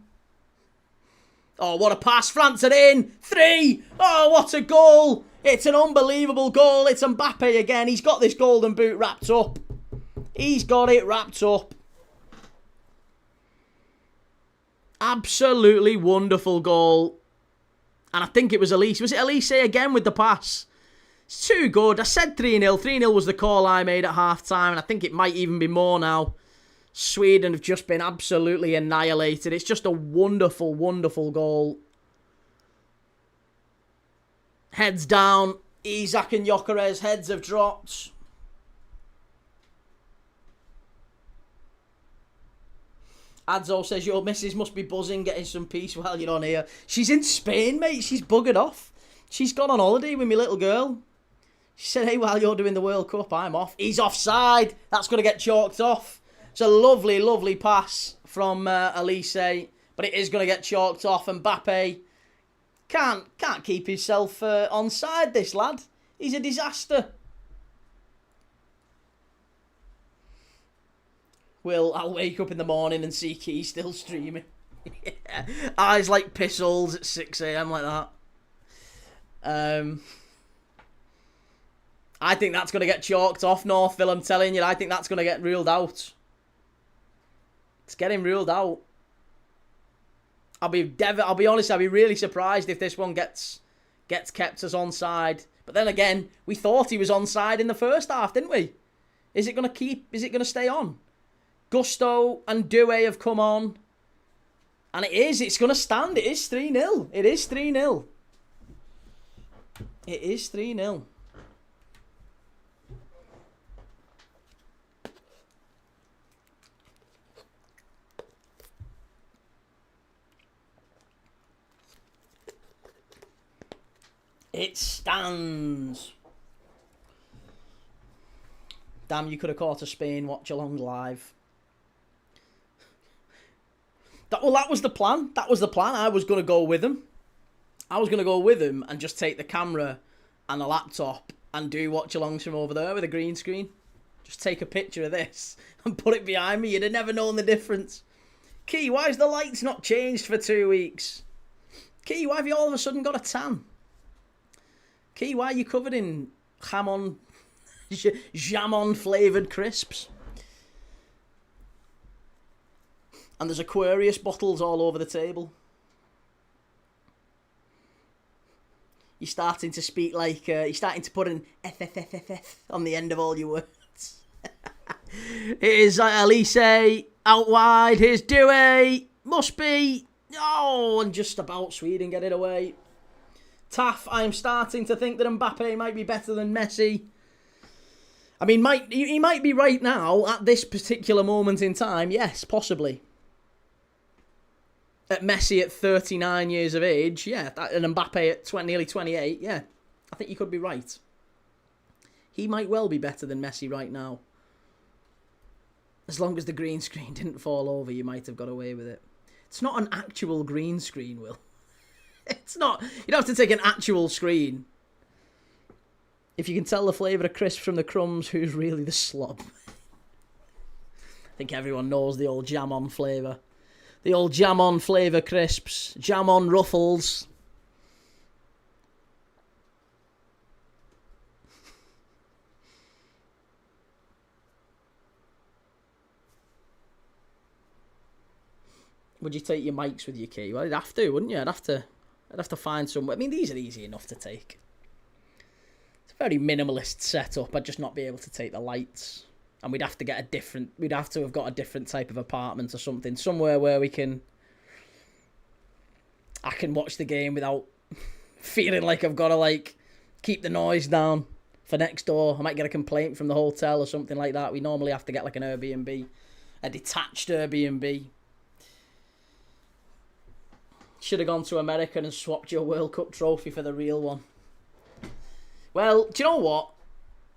Speaker 1: Oh, what a pass. France are in. 3. Oh, what a goal. It's an unbelievable goal. It's Mbappe again. He's got this golden boot wrapped up. He's got it wrapped up. Absolutely wonderful goal. And I think it was Elise. Was it Elise again with the pass? It's too good. I said 3-0. 3-0 was the call I made at half-time, and I think it might even be more now. Sweden have just been absolutely annihilated. It's just a wonderful, wonderful goal. Heads down. Isak and Gyökeres, heads have dropped. Adzo says, your missus must be buzzing getting some peace while you're on here. She's in Spain, mate. She's buggered off. She's gone on holiday with my little girl. She said, hey, while you're doing the World Cup, I'm off. He's offside. That's going to get chalked off. It's a lovely, lovely pass from Elise, but it is going to get chalked off. And Mbappe can't keep himself onside, this lad. He's a disaster. I'll wake up in the morning and see Key still streaming. Eyes like piss holes at 6 AM like that. I think that's going to get chalked off, Northville, I'm telling you. I think that's going to get ruled out. It's getting ruled out. I'll be honest, I'll be really surprised if this one gets kept as onside. But then again, we thought he was onside in the first half, didn't we? Is it going to stay on? Gusto and Doué have come on. And it's going to stand. It is 3-0. It is 3-0. It is 3-0. It stands. Damn, you could have caught a Spain watch-along live. That was the plan. That was the plan. I was going to go with him. I was going to go with him and just take the camera and the laptop and do watch-alongs from over there with a green screen. Just take a picture of this and put it behind me. You'd have never known the difference. Key, why is the lights not changed for 2 weeks? Key, why have you all of a sudden got a tan? Key, why are you covered in jamon flavoured crisps? And there's Aquarius bottles all over the table. You're starting to speak like... you're starting to put an FFFFF on the end of all your words. It is Elise out wide. Here's Doué. Must be. Oh, and just about Sweden get it away. Taff, I'm starting to think that Mbappe might be better than Messi. I mean, he might be right now at this particular moment in time. Yes, possibly. At Messi at 39 years of age, yeah. And Mbappe at nearly 28, yeah. I think you could be right. He might well be better than Messi right now. As long as the green screen didn't fall over, you might have got away with it. It's not an actual green screen, Will. It's not. You don't have to take an actual screen. If you can tell the flavour of crisps from the crumbs, who's really the slob? I think everyone knows the old jam-on flavour. The old jam-on flavour crisps. Jam-on ruffles. Would you take your mics with your key? Well, you'd have to, wouldn't you? I'd have to find some. I mean, these are easy enough to take. It's a very minimalist setup. I'd just not be able to take the lights. And we'd have to get a different... We'd have to have got a different type of apartment or something. Somewhere where we can... I can watch the game without feeling like I've got to, like, keep the noise down for next door. I might get a complaint from the hotel or something like that. We normally have to get, like, an Airbnb. A detached Airbnb. Should have gone to America and swapped your World Cup trophy for the real one. Well, do you know what?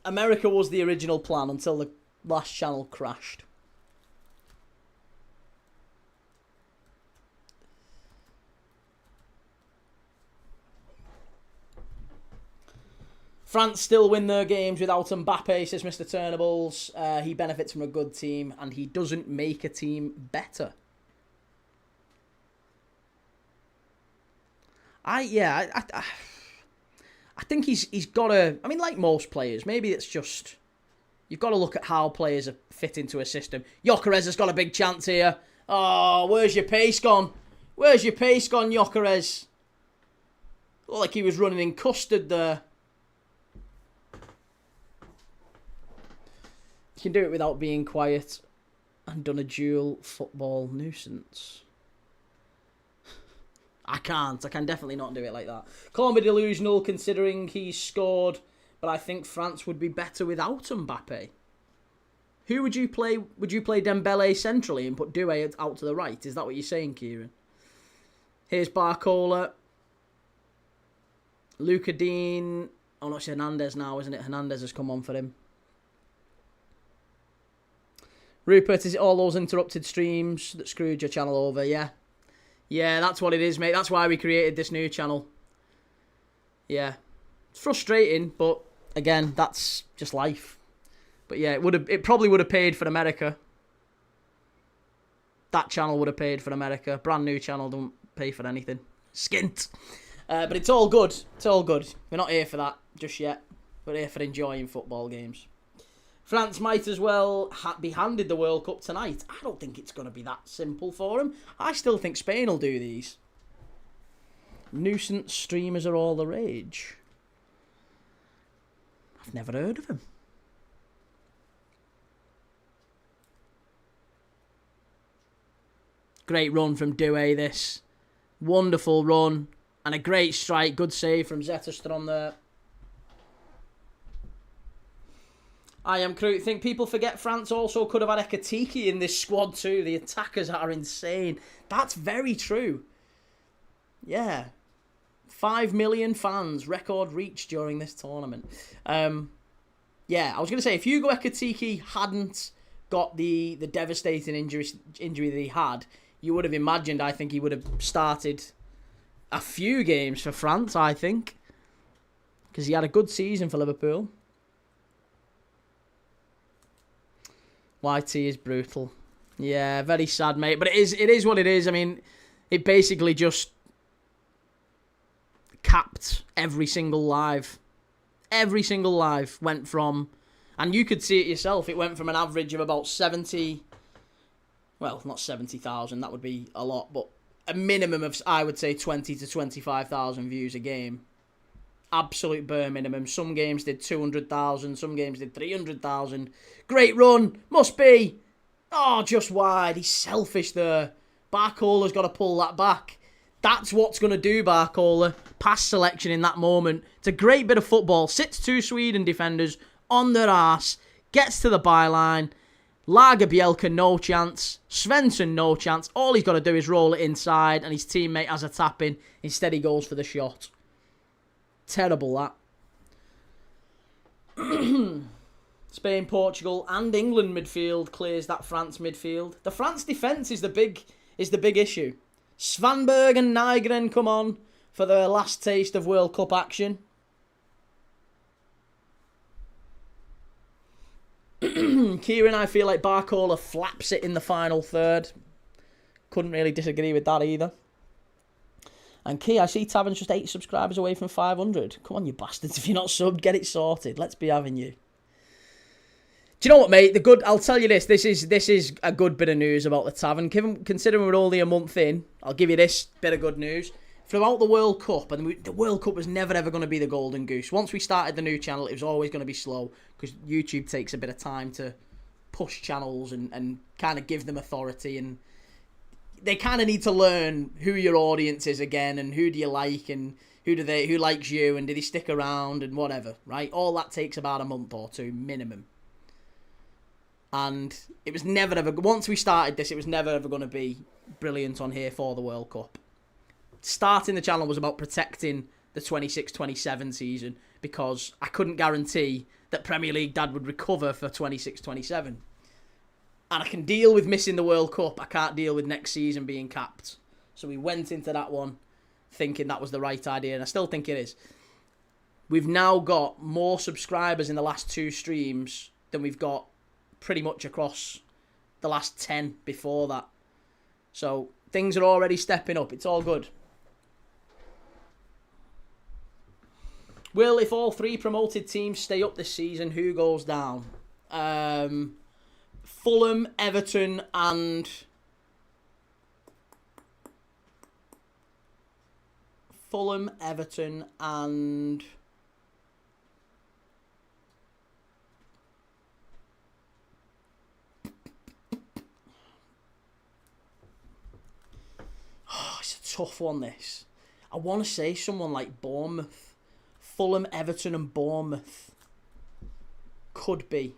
Speaker 1: America was the original plan until the last channel crashed. France still win their games without Mbappe, says Mr. Turnables. He benefits from a good team, and he doesn't make a team better. I think he's got to... I mean, like most players, maybe it's just... You've got to look at how players fit into a system. Gyökeres has got a big chance here. Oh, where's your pace gone? Where's your pace gone, Gyökeres? Looked like he was running in custard there. You can do it without being quiet and done a dual football nuisance. I can't. I can definitely not do it like that. Call me delusional considering he's scored, but I think France would be better without Mbappe. Who would you play? Would you play Dembélé centrally and put Doué out to the right? Is that what you're saying, Kieran? Here's Barcola. Luca Dean. Oh, no, it's Hernandez now, isn't it? Hernandez has come on for him. Rupert, is it all those interrupted streams that screwed your channel over? Yeah. Yeah, that's what it is, mate. That's why we created this new channel. Yeah. It's frustrating, but again, that's just life. But yeah, it probably would have paid for America. That channel would have paid for America. Brand new channel don't pay for anything. Skint. But it's all good. It's all good. We're not here for that just yet. We're here for enjoying football games. France might as well be handed the World Cup tonight. I don't think it's going to be that simple for them. I still think Spain will do these. Nuisance streamers are all the rage. I've never heard of them. Great run from Doué, this. Wonderful run. And a great strike. Good save from Zetterstrom there. I am Crew. Think people forget France also could have had Ekatike in this squad too. The attackers are insane. That's very true. Yeah. 5 million fans. Record reach during this tournament. Yeah, I was going to say, if Hugo Ekatike hadn't got the devastating injury that he had, you would have imagined, I think, he would have started a few games for France, I think. Because he had a good season for Liverpool. YT is brutal. Yeah, very sad, mate. But it is what it is. I mean, it basically just capped every single live. Every single live went from... And you could see it yourself. It went from an average of about 70... Well, not 70,000. That would be a lot. But a minimum of, I would say, 20 to 25,000 views a game. Absolute bare minimum. Some games did 200,000. Some games did 300,000. Great run. Must be. Oh, just wide. He's selfish there. Barcola's got to pull that back. That's what's going to do, Barcola. Pass selection in that moment. It's a great bit of football. Sits two Sweden defenders on their arse. Gets to the byline. Lagerbielke, no chance. Svensson, no chance. All he's got to do is roll it inside, and his teammate has a tap in. Instead, he goes for the shot. Terrible, that. Spain, Portugal, and England midfield clears that France midfield. The France defence is the big issue. Svanberg and Nygren come on for their last taste of World Cup action. Kieran, I feel like Barcola flaps it in the final third. Couldn't really disagree with that either. And Key, I see Tavern's just 8 subscribers away from 500. Come on, you bastards. If you're not subbed, get it sorted. Let's be having you. Do you know what, mate? I'll tell you this. This is a good bit of news about the Tavern. Considering we're only a month in, I'll give you this bit of good news. Throughout the World Cup, and the World Cup was never ever going to be the golden goose. Once we started the new channel, it was always going to be slow because YouTube takes a bit of time to push channels and kind of give them authority, and they kind of need to learn who your audience is again, and who do you like, and who likes you, and do they stick around, and whatever, right? All that takes about a month or two minimum. And it was never ever, once we started this, it was never ever going to be brilliant on here for the World Cup. Starting the channel was about protecting the 26-27 season because I couldn't guarantee that Premier League Dad would recover for 26-27. And I can deal with missing the World Cup. I can't deal with next season being capped. So we went into that one thinking that was the right idea, and I still think it is. we've now got more subscribers in the last 2 streams than we've got pretty much across the last 10 before that. So things are already stepping up. It's all good. Will, if all 3 promoted teams stay up this season, who goes down? Fulham, Everton, and... Fulham, Everton, and... Oh, it's a tough one, this. I want to say someone like Bournemouth. Fulham, Everton, and Bournemouth. Could be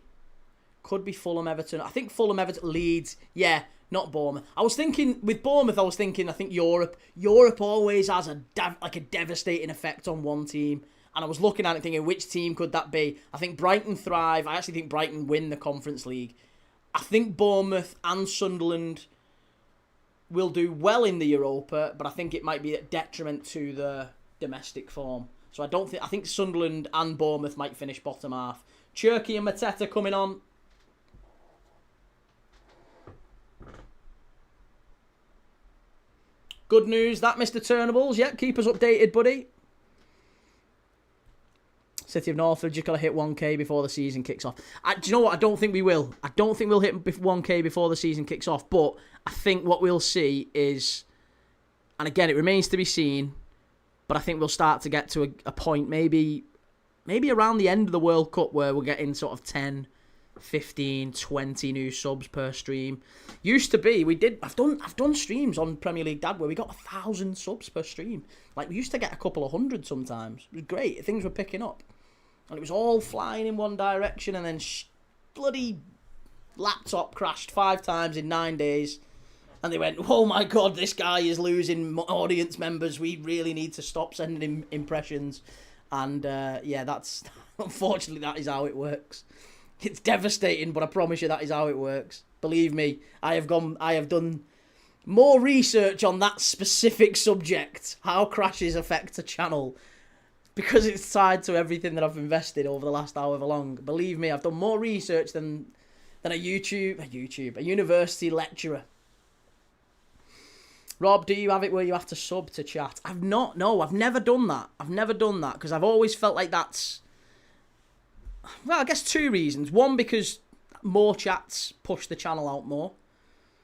Speaker 1: Fulham, Everton. I think Fulham, Everton, Leeds. Yeah, not Bournemouth. I was thinking, with Bournemouth, I think Europe. Europe always has a devastating effect on one team. And I was looking at it thinking, which team could that be? I think Brighton thrive. I actually think Brighton win the Conference League. I think Bournemouth and Sunderland will do well in the Europa, but I think it might be a detriment to the domestic form. So I think Sunderland and Bournemouth might finish bottom half. Cherky and Mateta coming on. Good news, that Mr. Turnables. Yep, keep us updated, buddy. City of Northwood, just got to hit 1k before the season kicks off. Do you know what? I don't think we will. I don't think we'll hit 1k before the season kicks off. But I think what we'll see is, and again, it remains to be seen, but I think we'll start to get to a point, maybe around the end of the World Cup, where we're getting sort of 10, 15, 20 new subs per stream. Used to be, I've done streams on Premier League Dad where we got 1,000 subs per stream. Like, we used to get a couple of hundred sometimes. It was great. Things were picking up. And it was all flying in one direction, and then bloody laptop crashed 5 times in 9 days. And they went, oh my God, this guy is losing audience members. We really need to stop sending him impressions. And yeah, that's unfortunately, that is how it works. It's devastating, but I promise you that is how it works. Believe me, I have done more research on that specific subject, how crashes affect a channel, because it's tied to everything that I've invested over the last however long. Believe me, I've done more research than a university lecturer. Rob, do you have it where you have to sub to chat? I've never done that. I've never done that because I've always felt like that's... Well, I guess 2 reasons. One, because more chats push the channel out more.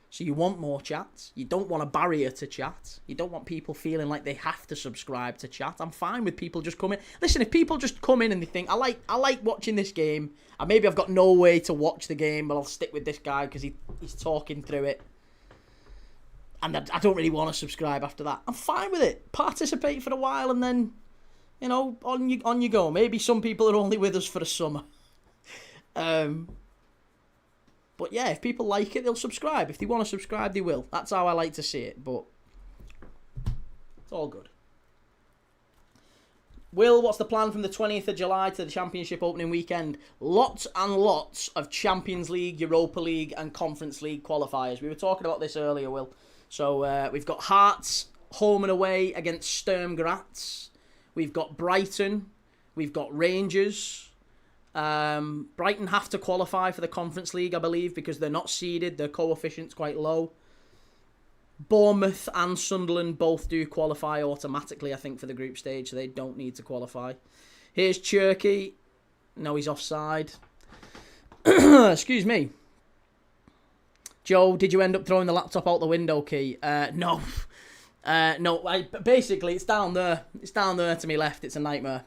Speaker 1: So you want more chats. You don't want a barrier to chat. You don't want people feeling like they have to subscribe to chat. I'm fine with people just coming. Listen, if people just come in and they think, I like watching this game, and maybe I've got no way to watch the game, but I'll stick with this guy because he's talking through it. And I don't really want to subscribe after that. I'm fine with it. Participate for a while and then, you know, on you go. Maybe some people are only with us for the summer. But yeah, if people like it, they'll subscribe. If they want to subscribe, they will. That's how I like to see it, but it's all good. Will, what's the plan from the 20th of July to the Championship opening weekend? Lots and lots of Champions League, Europa League and Conference League qualifiers. We were talking about this earlier, Will. So we've got Hearts home and away against Sturm Graz. We've got Brighton. We've got Rangers. Brighton have to qualify for the Conference League, I believe, because they're not seeded. Their coefficient's quite low. Bournemouth and Sunderland both do qualify automatically, I think, for the group stage, so they don't need to qualify. Here's Cherky. No, he's offside. Excuse me. Joe, did you end up throwing the laptop out the window, Key? No. No, basically, it's down there. It's down there to my left. It's a nightmare.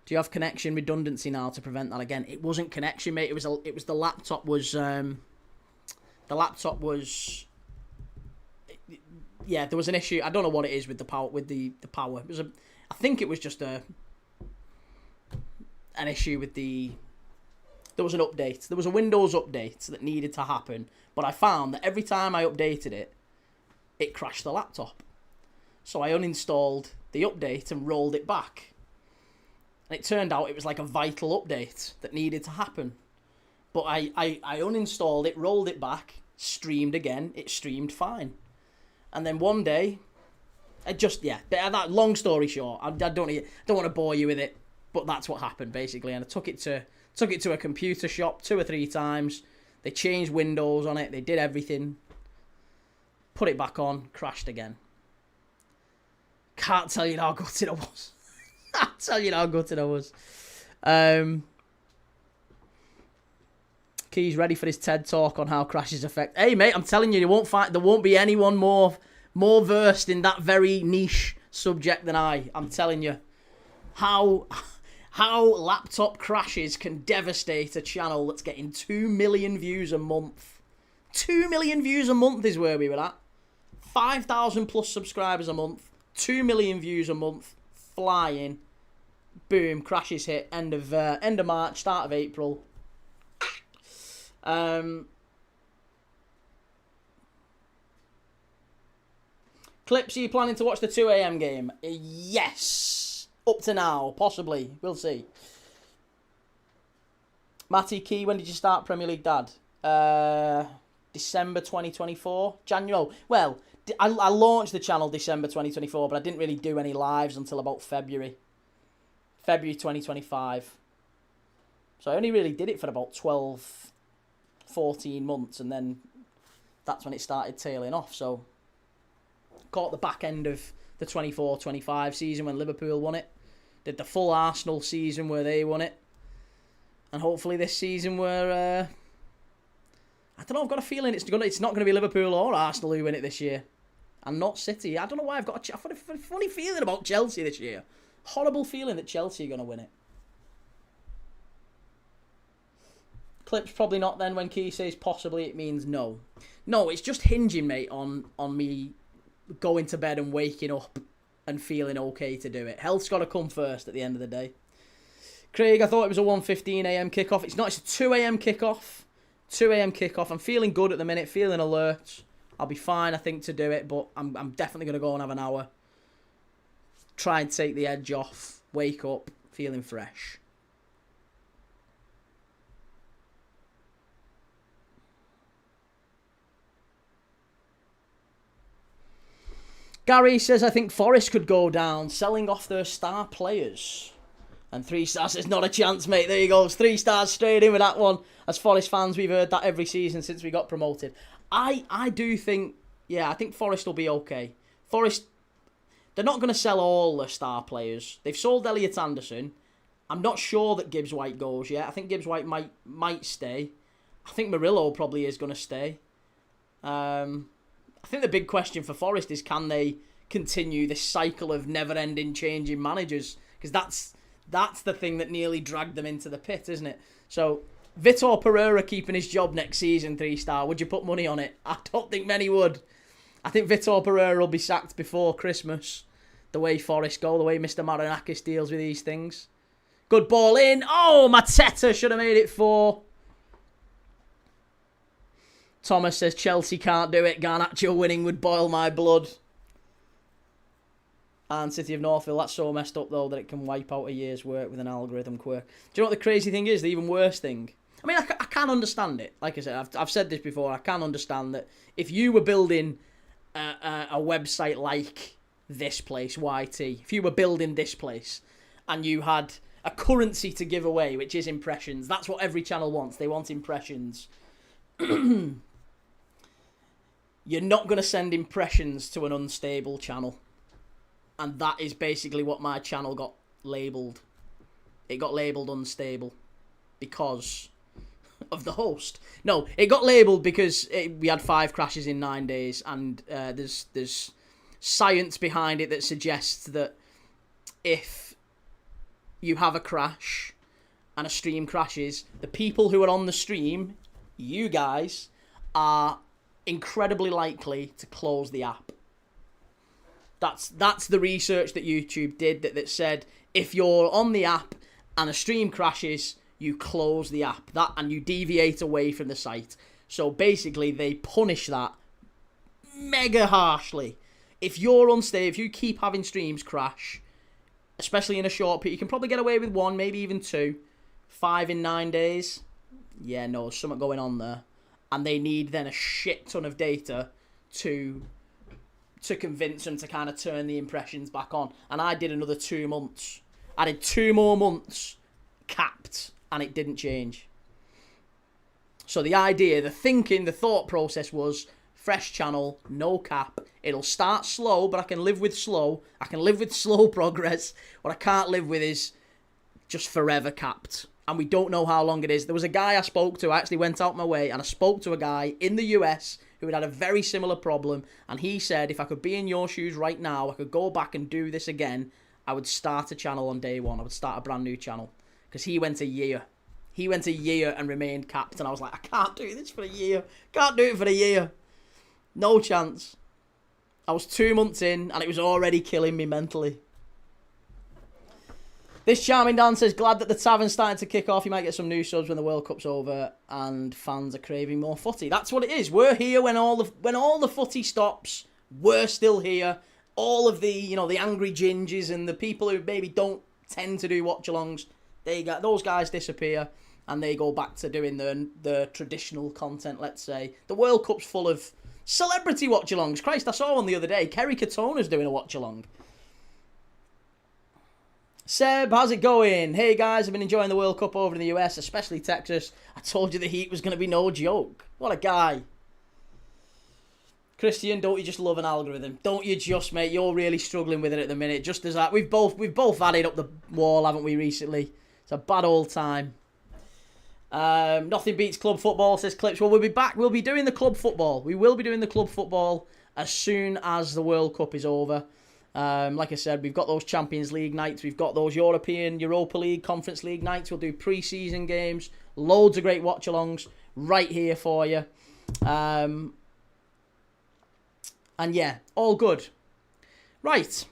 Speaker 1: Do you have connection redundancy now to prevent that again? It wasn't connection, mate. It was the laptop was... the laptop was... Yeah, there was an issue. I don't know what it is with the power. It was I think it was just an issue with the... There was an update. There was a Windows update that needed to happen. But I found that every time I updated it, it crashed the laptop. So I uninstalled the update and rolled it back. And it turned out it was like a vital update that needed to happen. But I uninstalled it, rolled it back, streamed again. It streamed fine. And then one day, That long story short, I don't want to bore you with it, but that's what happened basically. And I took it to a computer shop 2 or 3 times. They changed Windows on it. They did everything. Put it back on. Crashed again. Can't tell you how gutted I was. Can't tell you how gutted I was. Key's ready for his TED talk on how crashes affect. Hey mate, I'm telling you, there won't be anyone more versed in that very niche subject than I. I'm telling you how laptop crashes can devastate a channel that's getting 2 million views a month. 2 million views a month is where we were at. 5,000 plus subscribers a month. 2 million views a month. Flying. Boom, crashes hit end of March, start of April. Clips, are you planning to watch the 2 a.m. game? Yes. Up to now, possibly. We'll see. Matty Key, when did you start Premier League Dad? December 2024. January. Well, I launched the channel December 2024, but I didn't really do any lives until about February 2025. So I only really did it for about 12, 14 months, and then that's when it started tailing off. So caught the back end of the 24-25 season when Liverpool won it. Did the full Arsenal season where they won it. And hopefully this season where I don't know, I've got a feeling it's not going to be Liverpool or Arsenal who win it this year. And not City. I don't know why I've got a funny feeling about Chelsea this year. Horrible feeling that Chelsea are going to win it. Clips probably not then. When Key says possibly, it means no. No, it's just hinging, mate, on me going to bed and waking up and feeling okay to do it. Health's got to come first at the end of the day. Craig, I thought it was a 1:15 a.m. kickoff. It's not. It's a 2 a.m. kickoff. 2 a.m. kickoff. I'm feeling good at the minute. Feeling alert. I'll be fine, I think, to do it. But I'm definitely going to go and have an hour. Try and take the edge off. Wake up. Feeling fresh. Gary says, I think Forest could go down, selling off their star players. And 3 stars says, not a chance, mate. There you go. 3 stars straight in with that one. As Forest fans, we've heard that every season since we got promoted. I do think, I think Forest will be okay. Forest, they're not going to sell all their star players. They've sold Elliot Anderson. I'm not sure that Gibbs White goes yet. I think Gibbs White might stay. I think Murillo probably is going to stay. I think the big question for Forest is, can they continue this cycle of never-ending changing managers? Because that's the thing that nearly dragged them into the pit, isn't it? So, Vitor Pereira keeping his job next season, 3-star. Would you put money on it? I don't think many would. I think Vitor Pereira will be sacked before Christmas. The way Forest go, the way Mr. Marinakis deals with these things. Good ball in. Oh, Mateta should have made it 4. Thomas says Chelsea can't do it. Garnacho winning would boil my blood. And City of Northville, that's so messed up though that it can wipe out a year's work with an algorithm quirk. Do you know what the crazy thing is? The even worse thing? I mean, I can understand it. Like I said, I've said this before. I can understand that if you were building a website like this place, YT, if you were building this place and you had a currency to give away, which is impressions, that's what every channel wants. They want impressions. You're not going to send impressions to an unstable channel. And that is basically what my channel got labelled. It got labelled unstable because of the host. No, it got labelled because we had 5 crashes in 9 days, and there's science behind it that suggests that if you have a crash and a stream crashes, the people who are on the stream, you guys, are incredibly likely to close the app. That's the research that YouTube did that said if you're on the app and a stream crashes, you close the app and you deviate away from the site. So basically they punish that mega harshly. If you're unstable, if you keep having streams crash, especially in a short period, you can probably get away with 1, maybe even 2. 5 in 9 days. Yeah, no, there's something going on there. And they need then a shit ton of data to to convince them to kind of turn the impressions back on. And I did another 2 months. I did 2 more months capped, and it didn't change. So the idea, the thinking, the thought process was fresh channel, no cap. It'll start slow, but I can live with slow. I can live with slow progress. What I can't live with is just forever capped. And we don't know how long it is. There was a guy I spoke to. I actually went out my way and I spoke to a guy in the US who had a very similar problem. And he said, if I could be in your shoes right now, I could go back and do this again. I would start a channel on day one. I would start a brand new channel. Because he went a year. He went a year and remained capped. And I was like, I can't do this for a year. Can't do it for a year. No chance. I was 2 months in and it was already killing me mentally. This charming Dan says, glad that the Tavern's starting to kick off. You might get some new subs when the World Cup's over and fans are craving more footy. That's what it is. We're here when all the footy stops. We're still here. All of the, you know, the angry gingers and the people who maybe don't tend to do watch-alongs, those guys disappear and they go back to doing the traditional content, let's say. The World Cup's full of celebrity watch-alongs. Christ, I saw one the other day. Kerry Katona's doing a watch-along. Seb, how's it going? Hey guys, I've been enjoying the World Cup over in the US, especially Texas. I told you the heat was going to be no joke. What a guy. Christian, don't you just love an algorithm? Don't you just, mate? You're really struggling with it at the minute. Just as that, we've both had it up the wall, haven't we, recently? It's a bad old time. Nothing beats club football, says Clips. Well, we'll be back. We'll be doing the club football. We will be doing the club football as soon as the World Cup is over. Like I said, we've got those Champions League nights. We've got those Europa League, Conference League nights. We'll do pre-season games. Loads of great watch-alongs right here for you. And yeah, all good. Right.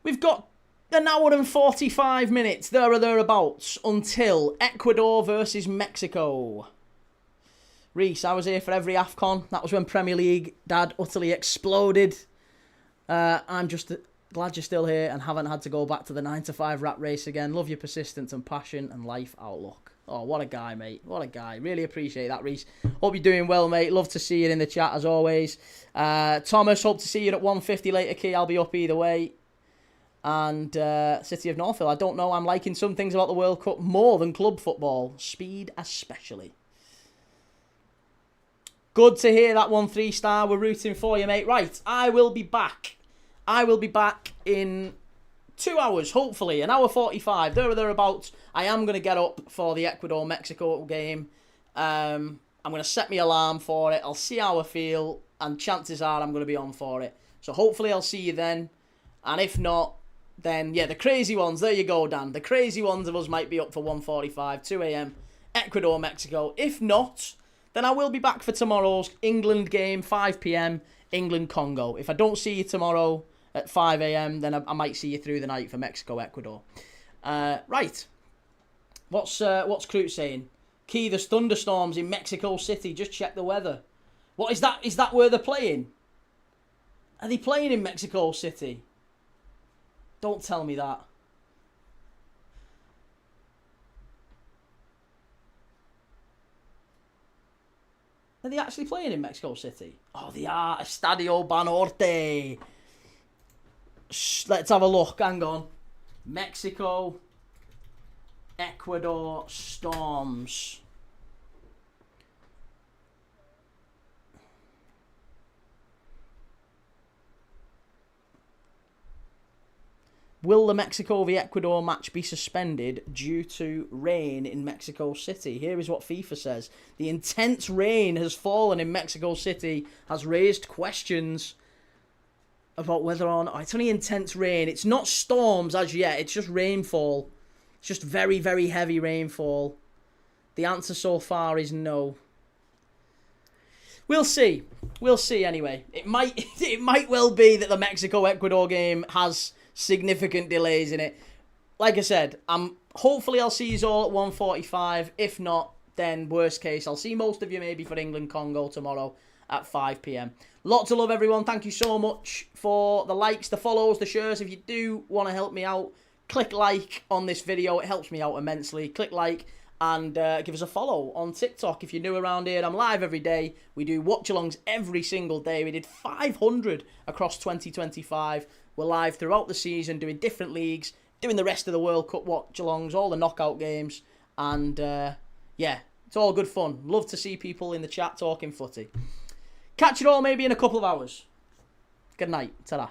Speaker 1: We've got an hour and 45 minutes, there or thereabouts, until Ecuador versus Mexico. Reese, I was here for every AFCON. That was when Premier League Dad utterly exploded. I'm just glad you're still here and haven't had to go back to the 9-to-5 rat race again. Love your persistence and passion and life outlook. Oh, what a guy, mate. What a guy. Really appreciate that, Reese. Hope you're doing well, mate. Love to see you in the chat, as always. Thomas, hope to see you at 1:50 later, Key. I'll be up either way. And City of Northville, I don't know. I'm liking some things about the World Cup more than club football. Speed especially. Good to hear that 1 3-star. We're rooting for you, mate. Right, I will be back. I will be back in 2 hours, hopefully. An hour 45, there or thereabouts. I am going to get up for the Ecuador-Mexico game. I'm going to set my alarm for it. I'll see how I feel. And chances are I'm going to be on for it. So hopefully I'll see you then. And if not, then, yeah, the crazy ones. There you go, Dan. The crazy ones of us might be up for 1:45, 2 a.m. Ecuador-Mexico. If not, then I will be back for tomorrow's England game, 5 p.m, England-Congo. If I don't see you tomorrow at 5 a.m, then I might see you through the night for Mexico-Ecuador. Right. What's Crute saying? Key, there's thunderstorms in Mexico City. Just check the weather. What is that? Is that where they're playing? Are they playing in Mexico City? Don't tell me that. Are they actually playing in Mexico City? Oh, they are. Estadio Banorte. Let's have a look. Hang on. Mexico, Ecuador, Storms. Will the Mexico v Ecuador match be suspended due to rain in Mexico City? Here is what FIFA says. The intense rain has fallen in Mexico City has raised questions about whether or not... It's only intense rain. It's not storms as yet. It's just rainfall. It's just very, very heavy rainfall. The answer so far is no. We'll see. We'll see anyway. It might well be that the Mexico-Ecuador game has significant delays in it. Like I said, hopefully I'll see you all at 1:45. If not, then worst case, I'll see most of you maybe for England-Congo tomorrow at 5 p.m. Lots of love, everyone. Thank you so much for the likes, the follows, the shares. If you do want to help me out, click like on this video. It helps me out immensely. Click like And give us a follow on TikTok if you're new around here. I'm live every day. We do watch-alongs every single day. We did 500 across 2025. We're live throughout the season doing different leagues, doing the rest of the World Cup watch-alongs, all the knockout games. And yeah, it's all good fun. Love to see people in the chat talking footy. Catch you all maybe in a couple of hours. Good night. Ta-da.